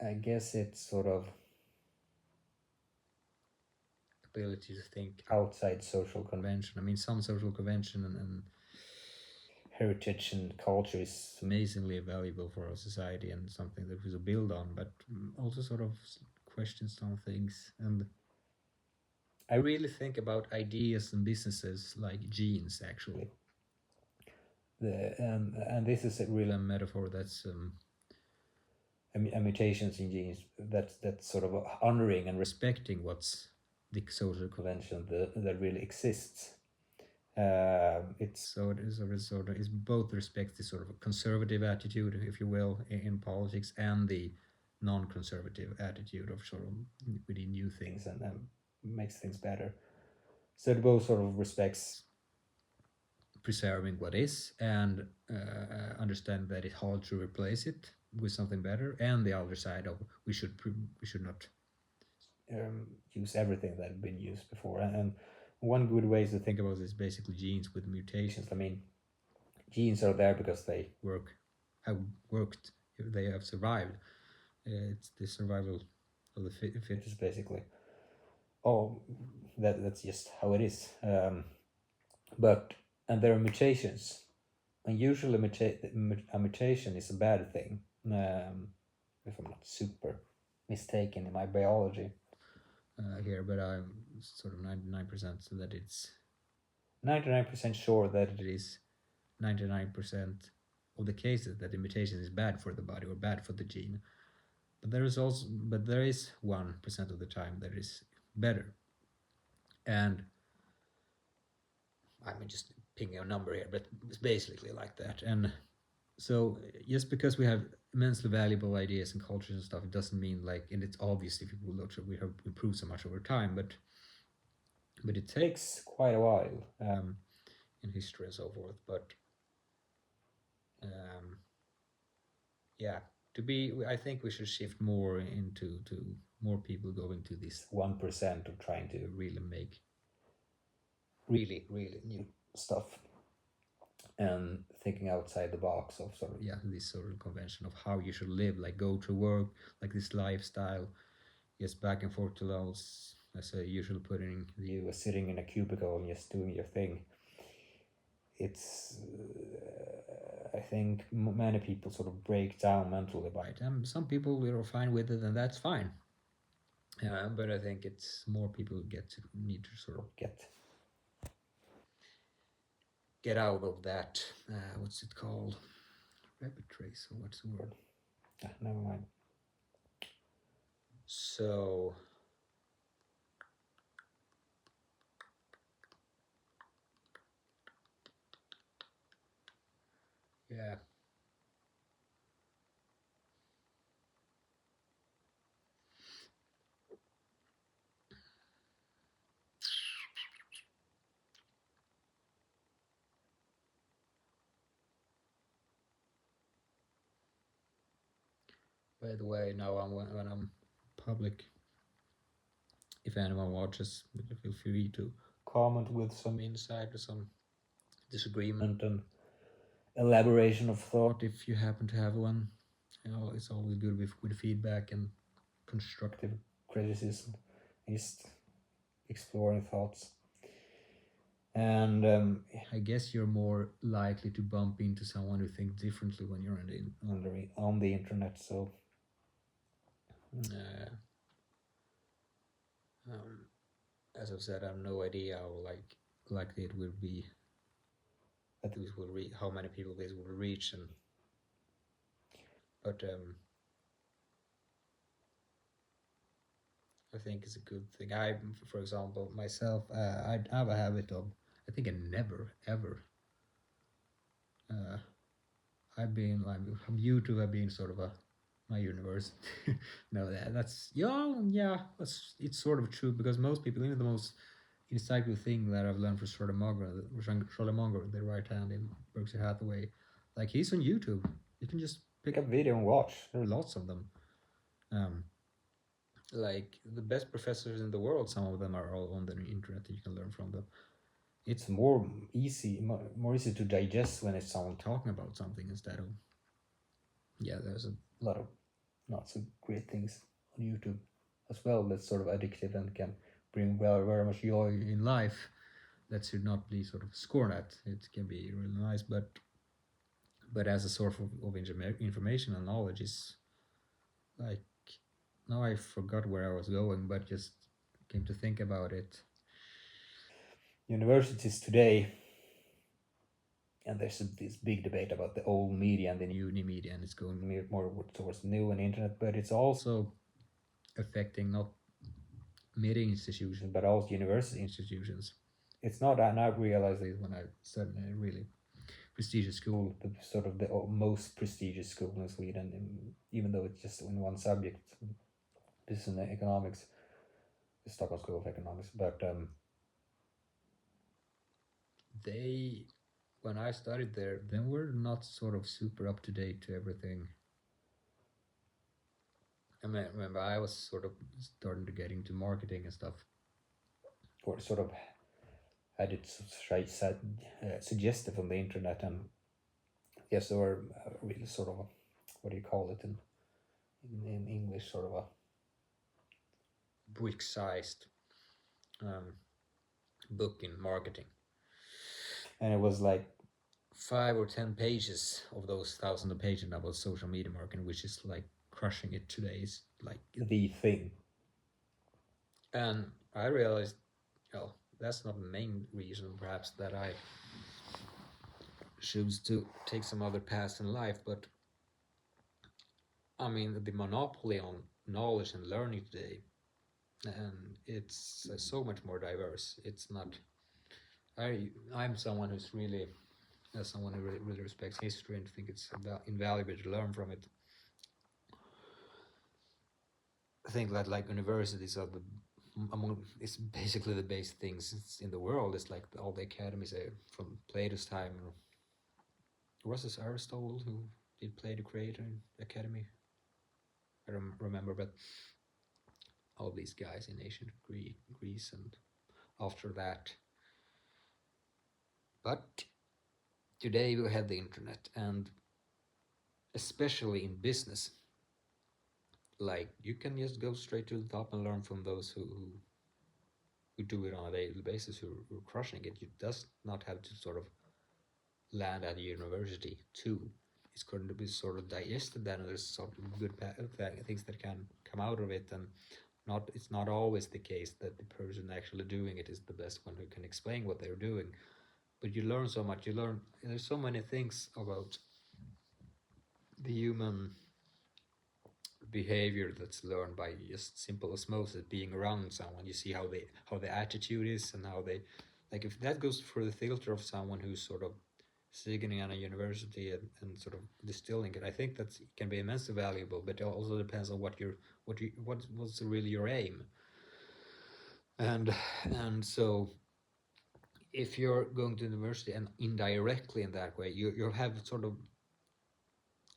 I guess it's sort of ability to think outside social convention. I mean, some social convention and heritage and culture is amazingly valuable for our society and something that we should build on, but also sort of questions some things. And I really think about ideas and businesses like genes, actually. And this is a real metaphor that's mutations in genes that's sort of honoring and respecting what's the social convention that really exists. It's both respects the sort of a conservative attitude, if you will, in politics, and the non-conservative attitude of sort of within new things and makes things better. So it both sort of respects preserving what is and understand that it's hard to replace it with something better, and the other side of we should not use everything that had been used before. And one good way to think about this is basically genes with mutations. I mean, genes are there because they have worked, they have survived. It's the survival of the fittest, basically. Oh, that's just how it is. And there are mutations, and usually a mutation is a bad thing. If I'm not super mistaken in my biology here, but I'm sort of 99% so that it's 99% sure that it is 99% of the cases that the mutation is bad for the body or bad for the gene. But there is 1% of the time that is better. And I'm just picking a number here, but it's basically like that. And so just because we have immensely valuable ideas and cultures and stuff, it doesn't mean like, and it's obvious if you look, we have improved so much over time, but it takes quite a while in history and so forth. But yeah, I think we should shift more into more people going to this 1% of trying to really make really new stuff and thinking outside the box of sort of this sort of convention of how you should live, like go to work, like this lifestyle, just back and forth to those, as I usually put in you are sitting in a cubicle and just doing your thing. It's I think many people sort of break down mentally by it, and some people are fine with it, and that's fine. But I think it's more people need to sort of get out of that. What's it called? Rabbit race, or what's the word? Never mind. So yeah. By the way, now when I'm public, if anyone watches, feel free to comment with some insight or some disagreement and elaboration of thought if you happen to have one. It's always good with feedback and constructive criticism, just exploring thoughts. And I guess you're more likely to bump into someone who thinks differently when you're on the internet. So as I've said, I have no idea how likely it will be that this will how many people this will reach, but I think it's a good thing. For example, myself, I have a habit of, I think I never ever. YouTube have been sort of my university. No, that's it's sort of true, because most people, even the most insightful thing that I've learned from Charlie Munger, the right hand in Berkshire Hathaway, like he's on YouTube. You can just pick up video and watch. There are lots of them. Like the best professors in the world, some of them are all on the internet, and you can learn from them. It's more easy to digest when it's someone talking about something instead of there's a lot of not so great things on YouTube as well that's sort of addictive and can bring very much joy in life. That should not be sort of scorned at. It can be really nice, but as a source of information and knowledge is like, now I forgot where I was going, but just came to think about it. Universities today, and there's this big debate about the old media and the new media, and it's going more towards new and internet, but it's also affecting not media institutions but also university institutions. It's not, and I realized this when I studied in a really prestigious school, but sort of the most prestigious school in Sweden, even though it's just in one subject, business and economics, the Stockholm School of Economics. But they, when I studied there, they were not sort of super up to date to everything. I mean, remember, I was sort of starting to get into marketing and stuff, or sort of had it suggested on the internet, and yes, there were really sort of what do you call it in English, sort of a brick-sized book in marketing, and it was like 5 or 10 pages of those thousands of pages about social media marketing, which is like crushing it today. Is like the thing. And I realized, that's not the main reason perhaps that I choose to take some other paths in life. But I mean, the monopoly on knowledge and learning today, and it's so much more diverse. It's not. I'm someone who's really, as someone who really respects history and think it's invaluable to learn from it. I think that like universities are the among it's basically the base things in the world. It's like all the academies from Plato's time. Was this Aristotle who did Plato create an academy? I don't remember, but all these guys in ancient Greece and after that. But today we have the internet, and especially in business, like you can just go straight to the top and learn from those who do it on a daily basis, who are crushing it. You does not have to sort of land at a university too. It's going to be sort of digested then, and there's sort of good things that can come out of it, and not it's not always the case that the person actually doing it is the best one who can explain what they're doing. But you learn so much. You learn there's so many things about the human behavior that's learned by just simple osmosis, being around someone. You see how the attitude is, and how they like if that goes through the filter of someone who's sort of sitting at a university and sort of distilling it. I think that can be immensely valuable, but it also depends on what's really your aim. And so if you're going to university and indirectly in that way, you have sort of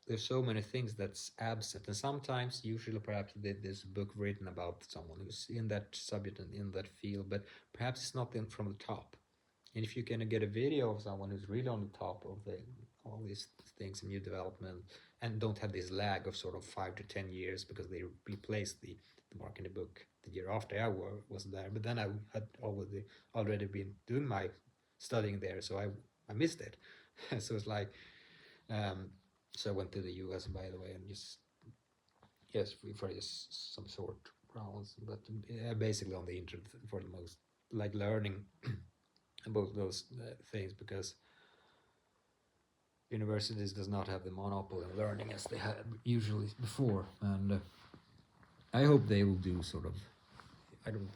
there's so many things that's absent, and sometimes usually perhaps there's a book written about someone who's in that subject and in that field, but perhaps it's not in from the top. And if you can get a video of someone who's really on the top of all these things in new development, and don't have this lag of sort of 5 to 10 years because they replaced the mark in the book the year after I was there, but then I had already been doing my studying there, so I missed it. So it's like um, so I went to the US, by the way, and just yes, for just some short rounds, but basically on the internet for the most, like learning about those things, because universities does not have the monopoly of learning as they had usually before, and I hope they will do sort of. I'm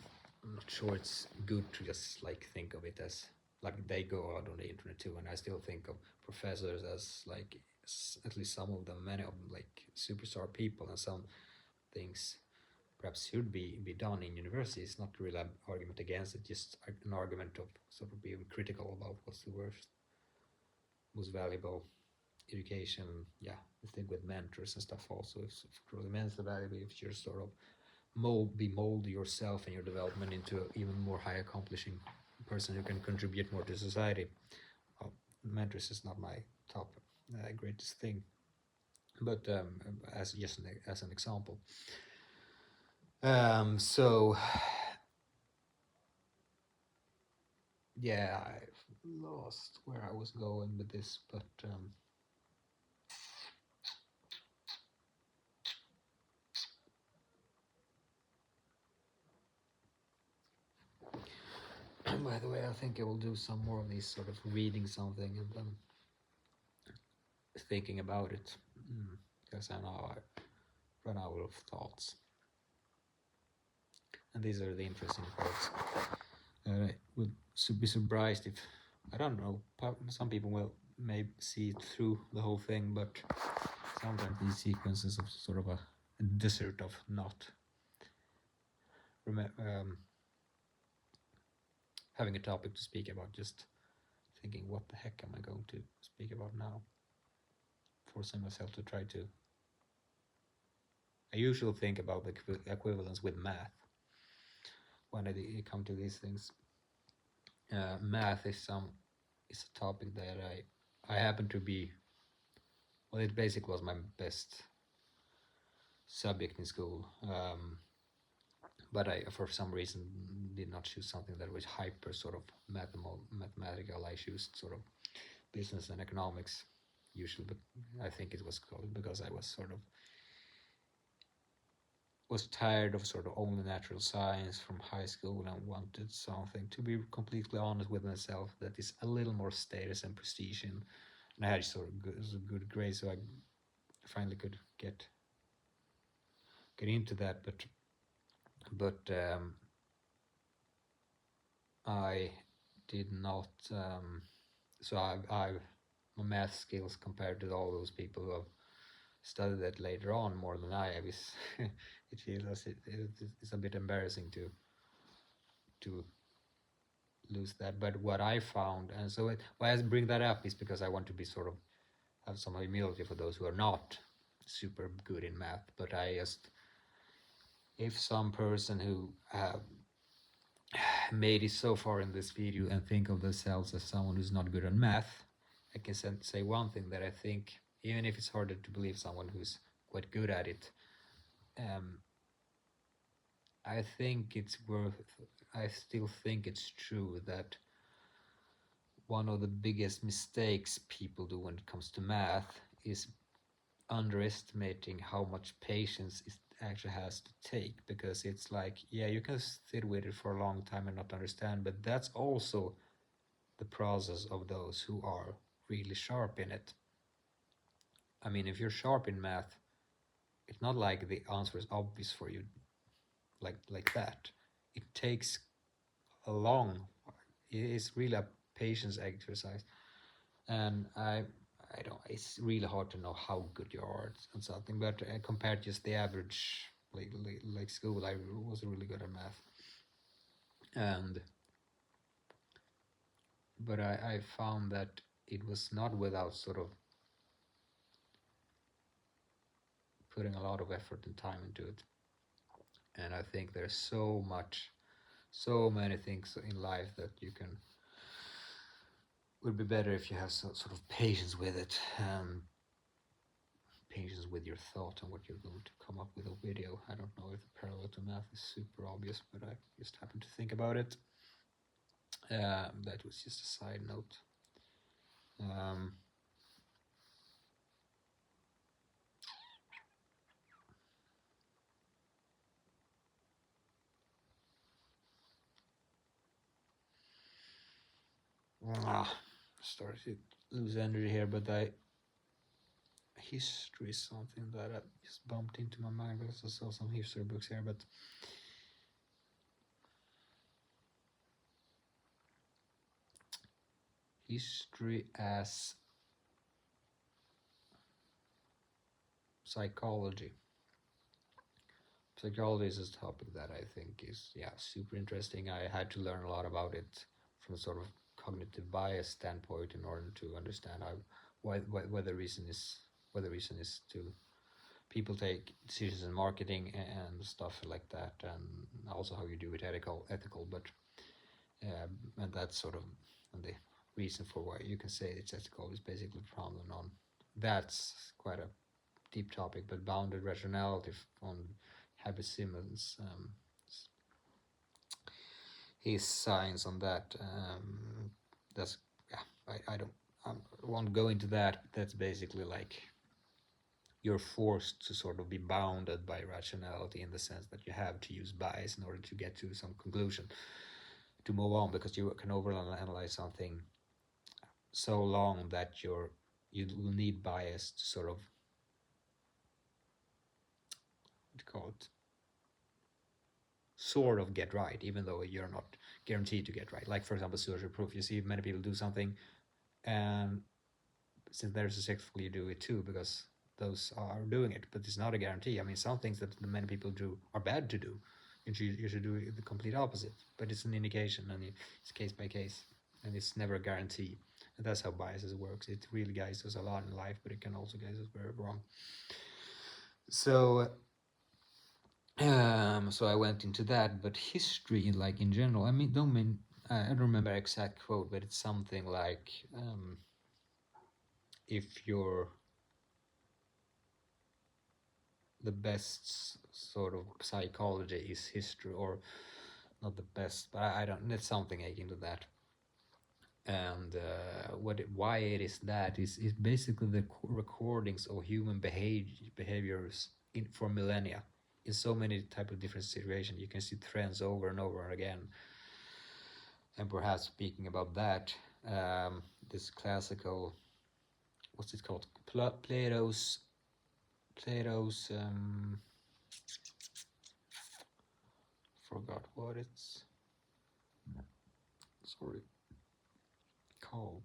not sure it's good to just like think of it as like they go out on the internet too, and I still think of professors as like at least some of them, many of them, like superstar people, and some things perhaps should be done in universities. Not really an argument against it, just an argument of sort of being critical about what's the worst, most valuable education. Yeah, the thing with mentors and stuff also is of course immensely valuable if you're sort of mold yourself and your development into an even more high accomplishing person who can contribute more to society. Well, mentors is not my top greatest thing, but as just as an example. So yeah, I've lost where I was going with this, but by the way, I think I will do some more of these sort of reading something and then thinking about it, because I know I run out of thoughts, and these are the interesting parts. I would be surprised if, I don't know, some people will may see it through the whole thing, but sometimes these sequences of sort of a desert of not having a topic to speak about, just thinking what the heck am I going to speak about now, forcing myself to try to. I usually think about the equivalence with math when I come to these things. Math is a topic that I happen to be, well, it basically was my best subject in school, but I for some reason did not choose something that was hyper sort of mathematical. I chose sort of business and economics usually, but I think it was called because I was tired of sort of only natural science from high school and wanted something, to be completely honest with myself, that is a little more status and prestige in. and I had sort of good grades, so I finally could get into that. But I did not. So I've my math skills compared to all those people who have studied that later on more than I have is it feels it's a bit embarrassing to lose that. But what I found, and so why I bring that up is because I want to be sort of have some humility for those who are not super good in math. But I just, if some person who made it so far in this video and think of themselves as someone who's not good at math, I can say one thing, that I think, even if it's harder to believe someone who's quite good at it, I think it's I still think it's true that one of the biggest mistakes people do when it comes to math is underestimating how much patience it actually has to take, because it's like, yeah, you can sit with it for a long time and not understand, but that's also the process of those who are really sharp in it. I mean, if you're sharp in math, it's not like the answer is obvious for you like that. It takes a long, it is really a patience exercise, and I don't. It's really hard to know how good you are at something, but compared to just the average, like school, I was really good at math, and but I found that it was not without sort of putting a lot of effort and time into it. And I think there's so many things in life that you can would be better if you have some sort of patience with it, patience with your thought and what you're going to come up with a video. I don't know if the parallel to math is super obvious, but I just happened to think about it. That was just a side note. Um, Started to lose energy here, but history is something that I just bumped into my mind because I saw some history books here, but history as psychology. Psychology is a topic that I think is super interesting. I had to learn a lot about it from a sort of cognitive bias standpoint in order to understand why the reason is to people take decisions in marketing and stuff like that, and also how you do it ethical. But and that's sort of the reason for why you can say it's ethical is basically founded on, that's quite a deep topic, but bounded rationality on Herbert Simmons, his science on that. That's I don't I won't go into that. That's basically like you're forced to sort of be bounded by rationality in the sense that you have to use bias in order to get to some conclusion to move on, because you can overanalyze something so long that you will need bias to sort of, what do you call it, sort of get right, even though you're not guaranteed to get right. Like, for example, social proof. You see many people do something, and since they're successful, you do it too, because those are doing it. But it's not a guarantee. I mean, some things that many people do are bad to do. You should do the complete opposite. But it's an indication, and it's case by case, and it's never a guarantee. And that's how biases works. It really guides us a lot in life, but it can also guide us very wrong. So so I went into that, but history, like in general, I mean, I don't remember exact quote, but it's something like, if you're the best sort of psychology is history, or not the best, but I don't. It's something akin to that. And why it is that is basically the recordings of human behaviors for millennia in so many type of different situations. You can see trends over and over again. And perhaps speaking about that, this classical what's it called? Plato's forgot what it's sorry called.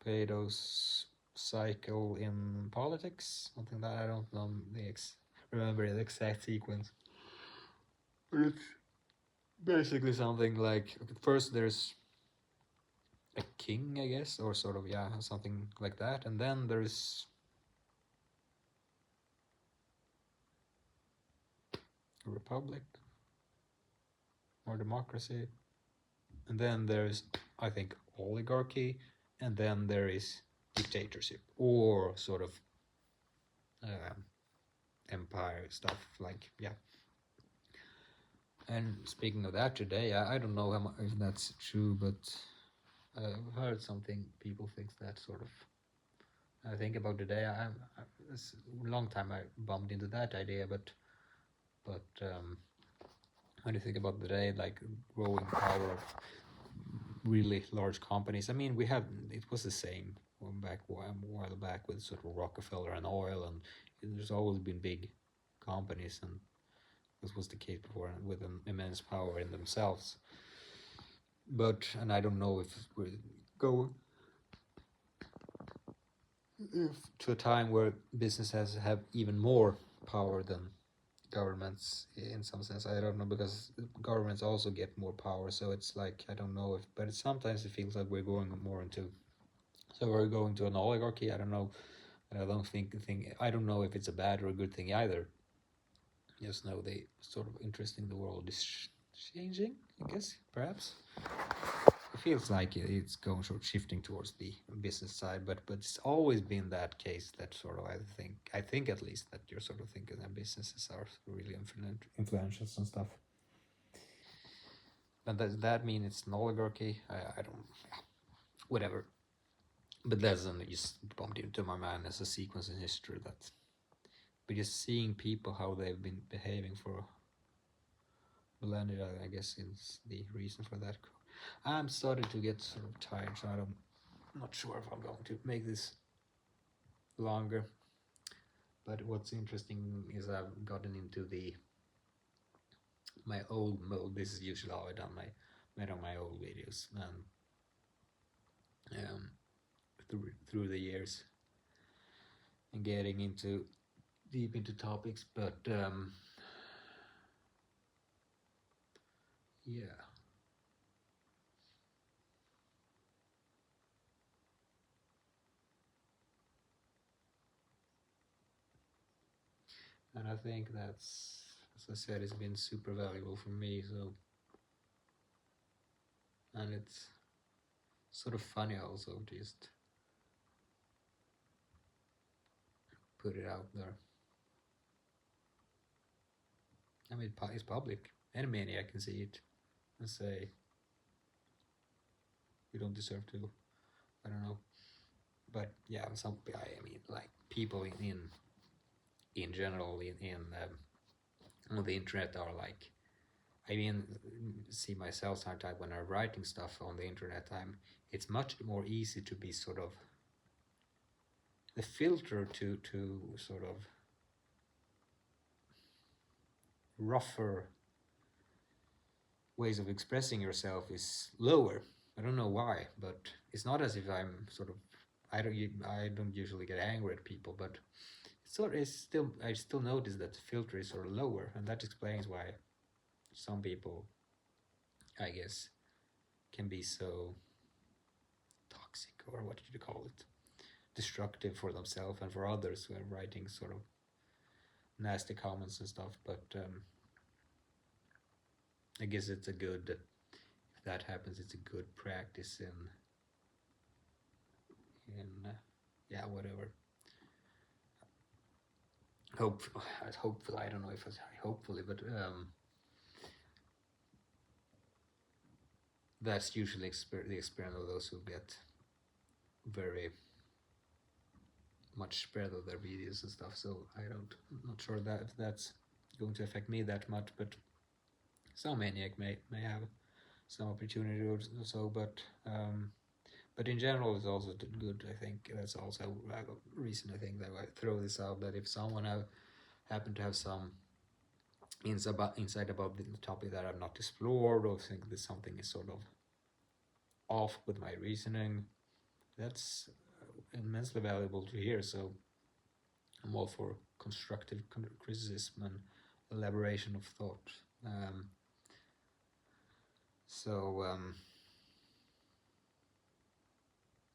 Plato's cycle in politics, something that I don't know remember the exact sequence. But it's basically something like first there's a king, I guess, or sort of something like that, and then there's a republic or democracy, and then there's, I think, oligarchy, and then there is dictatorship or sort of empire stuff, like And speaking of that today, I don't know how much, if that's true, but I've heard something people think that sort of. I think about today. It's a long time I bumped into that idea, but when you think about today, like growing power of really large companies. I mean, it was the same a while back with sort of Rockefeller and oil, and there's always been big companies, and this was the case before with an immense power in themselves. And I don't know if we go to a time where businesses have even more power than governments in some sense. I don't know, because governments also get more power, so it's like I don't know if, but sometimes it feels like we're going more into. So we're going to an oligarchy. I don't know. I don't know if it's a bad or a good thing either. Just know the sort of interest in the world is changing, I guess, perhaps. It feels like it's going sort of shifting towards the business side, but it's always been that case that sort of I think at least that you're sort of thinking that businesses are really influential and stuff. But does that mean it's an oligarchy? I don't, whatever. But that's just bumped into my mind as a sequence in history that, but just seeing people how they've been behaving for millennia, I guess, is the reason for that. I'm starting to get sort of tired, so I'm not sure if I'm going to make this longer. But what's interesting is I've gotten into my old mode. This is usually how I done made on my old videos, and through the years, and getting into deep into topics. But yeah. And I think that's, as I said, it's been super valuable for me. So, and it's sort of funny also to just put it out there. I mean, it's public. Any maniac can see it and say, "You don't deserve to." I don't know, but yeah, I mean, like people in general on the internet are like. I mean, see myself sometimes when I'm writing stuff on the internet. It's much more easy to be sort of the filter to sort of rougher ways of expressing yourself is lower. I don't know why, but it's not as if I'm sort of I don't usually get angry at people, but I still notice that the filter is sort of lower, and that explains why some people, I guess, can be so toxic, or what did you call it, destructive for themselves and for others who are writing sort of nasty comments and stuff. But I guess it's a good, if that happens, it's a good practice in yeah, whatever. Hopefully, I don't know if it's hopefully, but that's usually the experience of those who get very much spread of their videos and stuff. So I'm not sure that if that's going to affect me that much, but some maniac may have some opportunity or so. But But in general, it's also good. I think that's also a reason I think that I throw this out. That if someone happen to have some insight about the topic that I've not explored, or think that something is sort of off with my reasoning, that's immensely valuable to hear. So I'm all for constructive criticism and elaboration of thought. So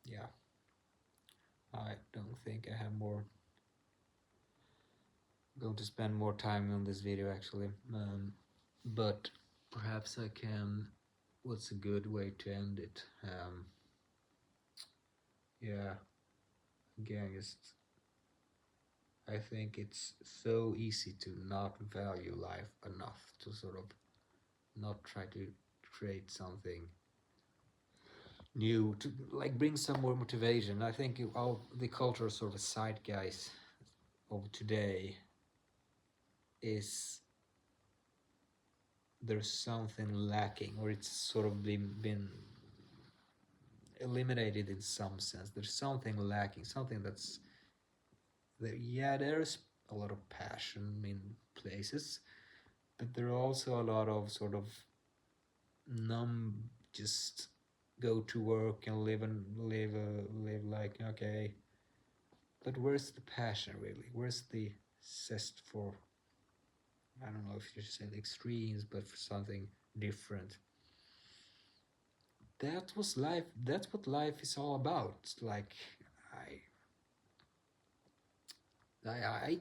yeah, I don't think I have more. Going to spend more time on this video actually, but perhaps I can. What's a good way to end it? Yeah, again, I think it's so easy to not value life enough, to sort of not try to create something new, to like bring some more motivation. I think all the cultural sort of zeitgeist of today is, there's something lacking, or it's sort of been eliminated in some sense. There's something lacking, something that's there. Yeah, there's a lot of passion in places, but there are also a lot of sort of numb, just go to work and live like, okay, but where's the passion really? Where's the zest for, I don't know if you should say the extremes, but for something different? That was life. That's what life is all about. Like, I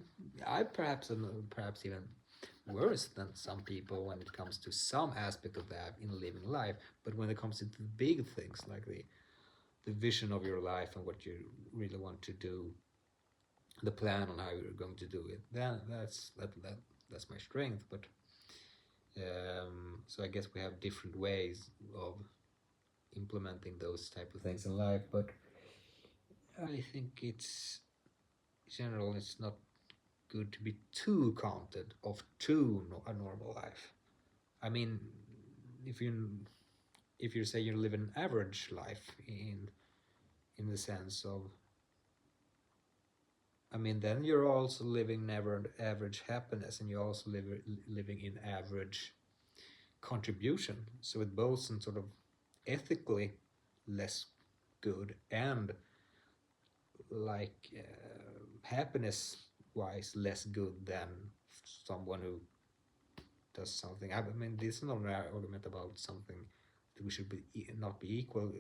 perhaps am perhaps even worse than some people when it comes to some aspect of that in living life. But when it comes to the big things like the vision of your life and what you really want to do, the plan on how you're going to do it, then that's my strength. But so I guess we have different ways of implementing those type of things in life. But I think it's general. It's not good to be too content of a normal life. I mean, if you say you live an average life in the sense of, I mean, then you're also living never average happiness, and you're also living in average contribution. So it both some sort of ethically less good and like happiness wise less good than someone who does something. I mean, this is not an argument about something that we should not be equal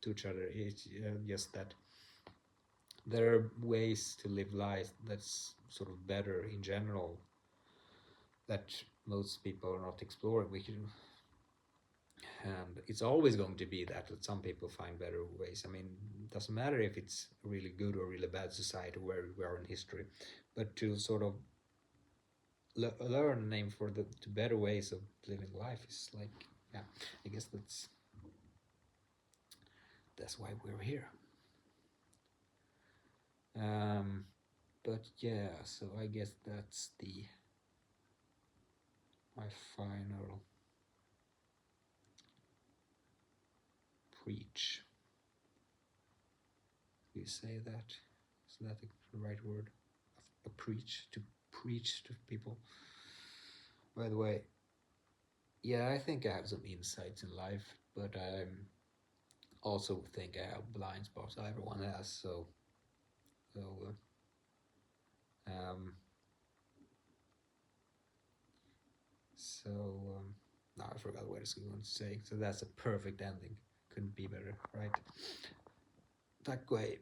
to each other. It's just that there are ways to live life that's sort of better in general that most people are not exploring. And it's always going to be that some people find better ways. I mean, it doesn't matter if it's a really good or really bad society where we are in history, but to sort of learn a name for the better ways of living life is like, yeah, I guess that's why we're here. But yeah, so I guess that's my final preach. Do you say that? Is that the right word? A preach, to preach to people. By the way, yeah, I think I have some insights in life, but I also think I have blind spots. Everyone has, so um, no, I forgot what I was going to say. So that's a perfect ending. Couldn't be better, right? Tack och hej.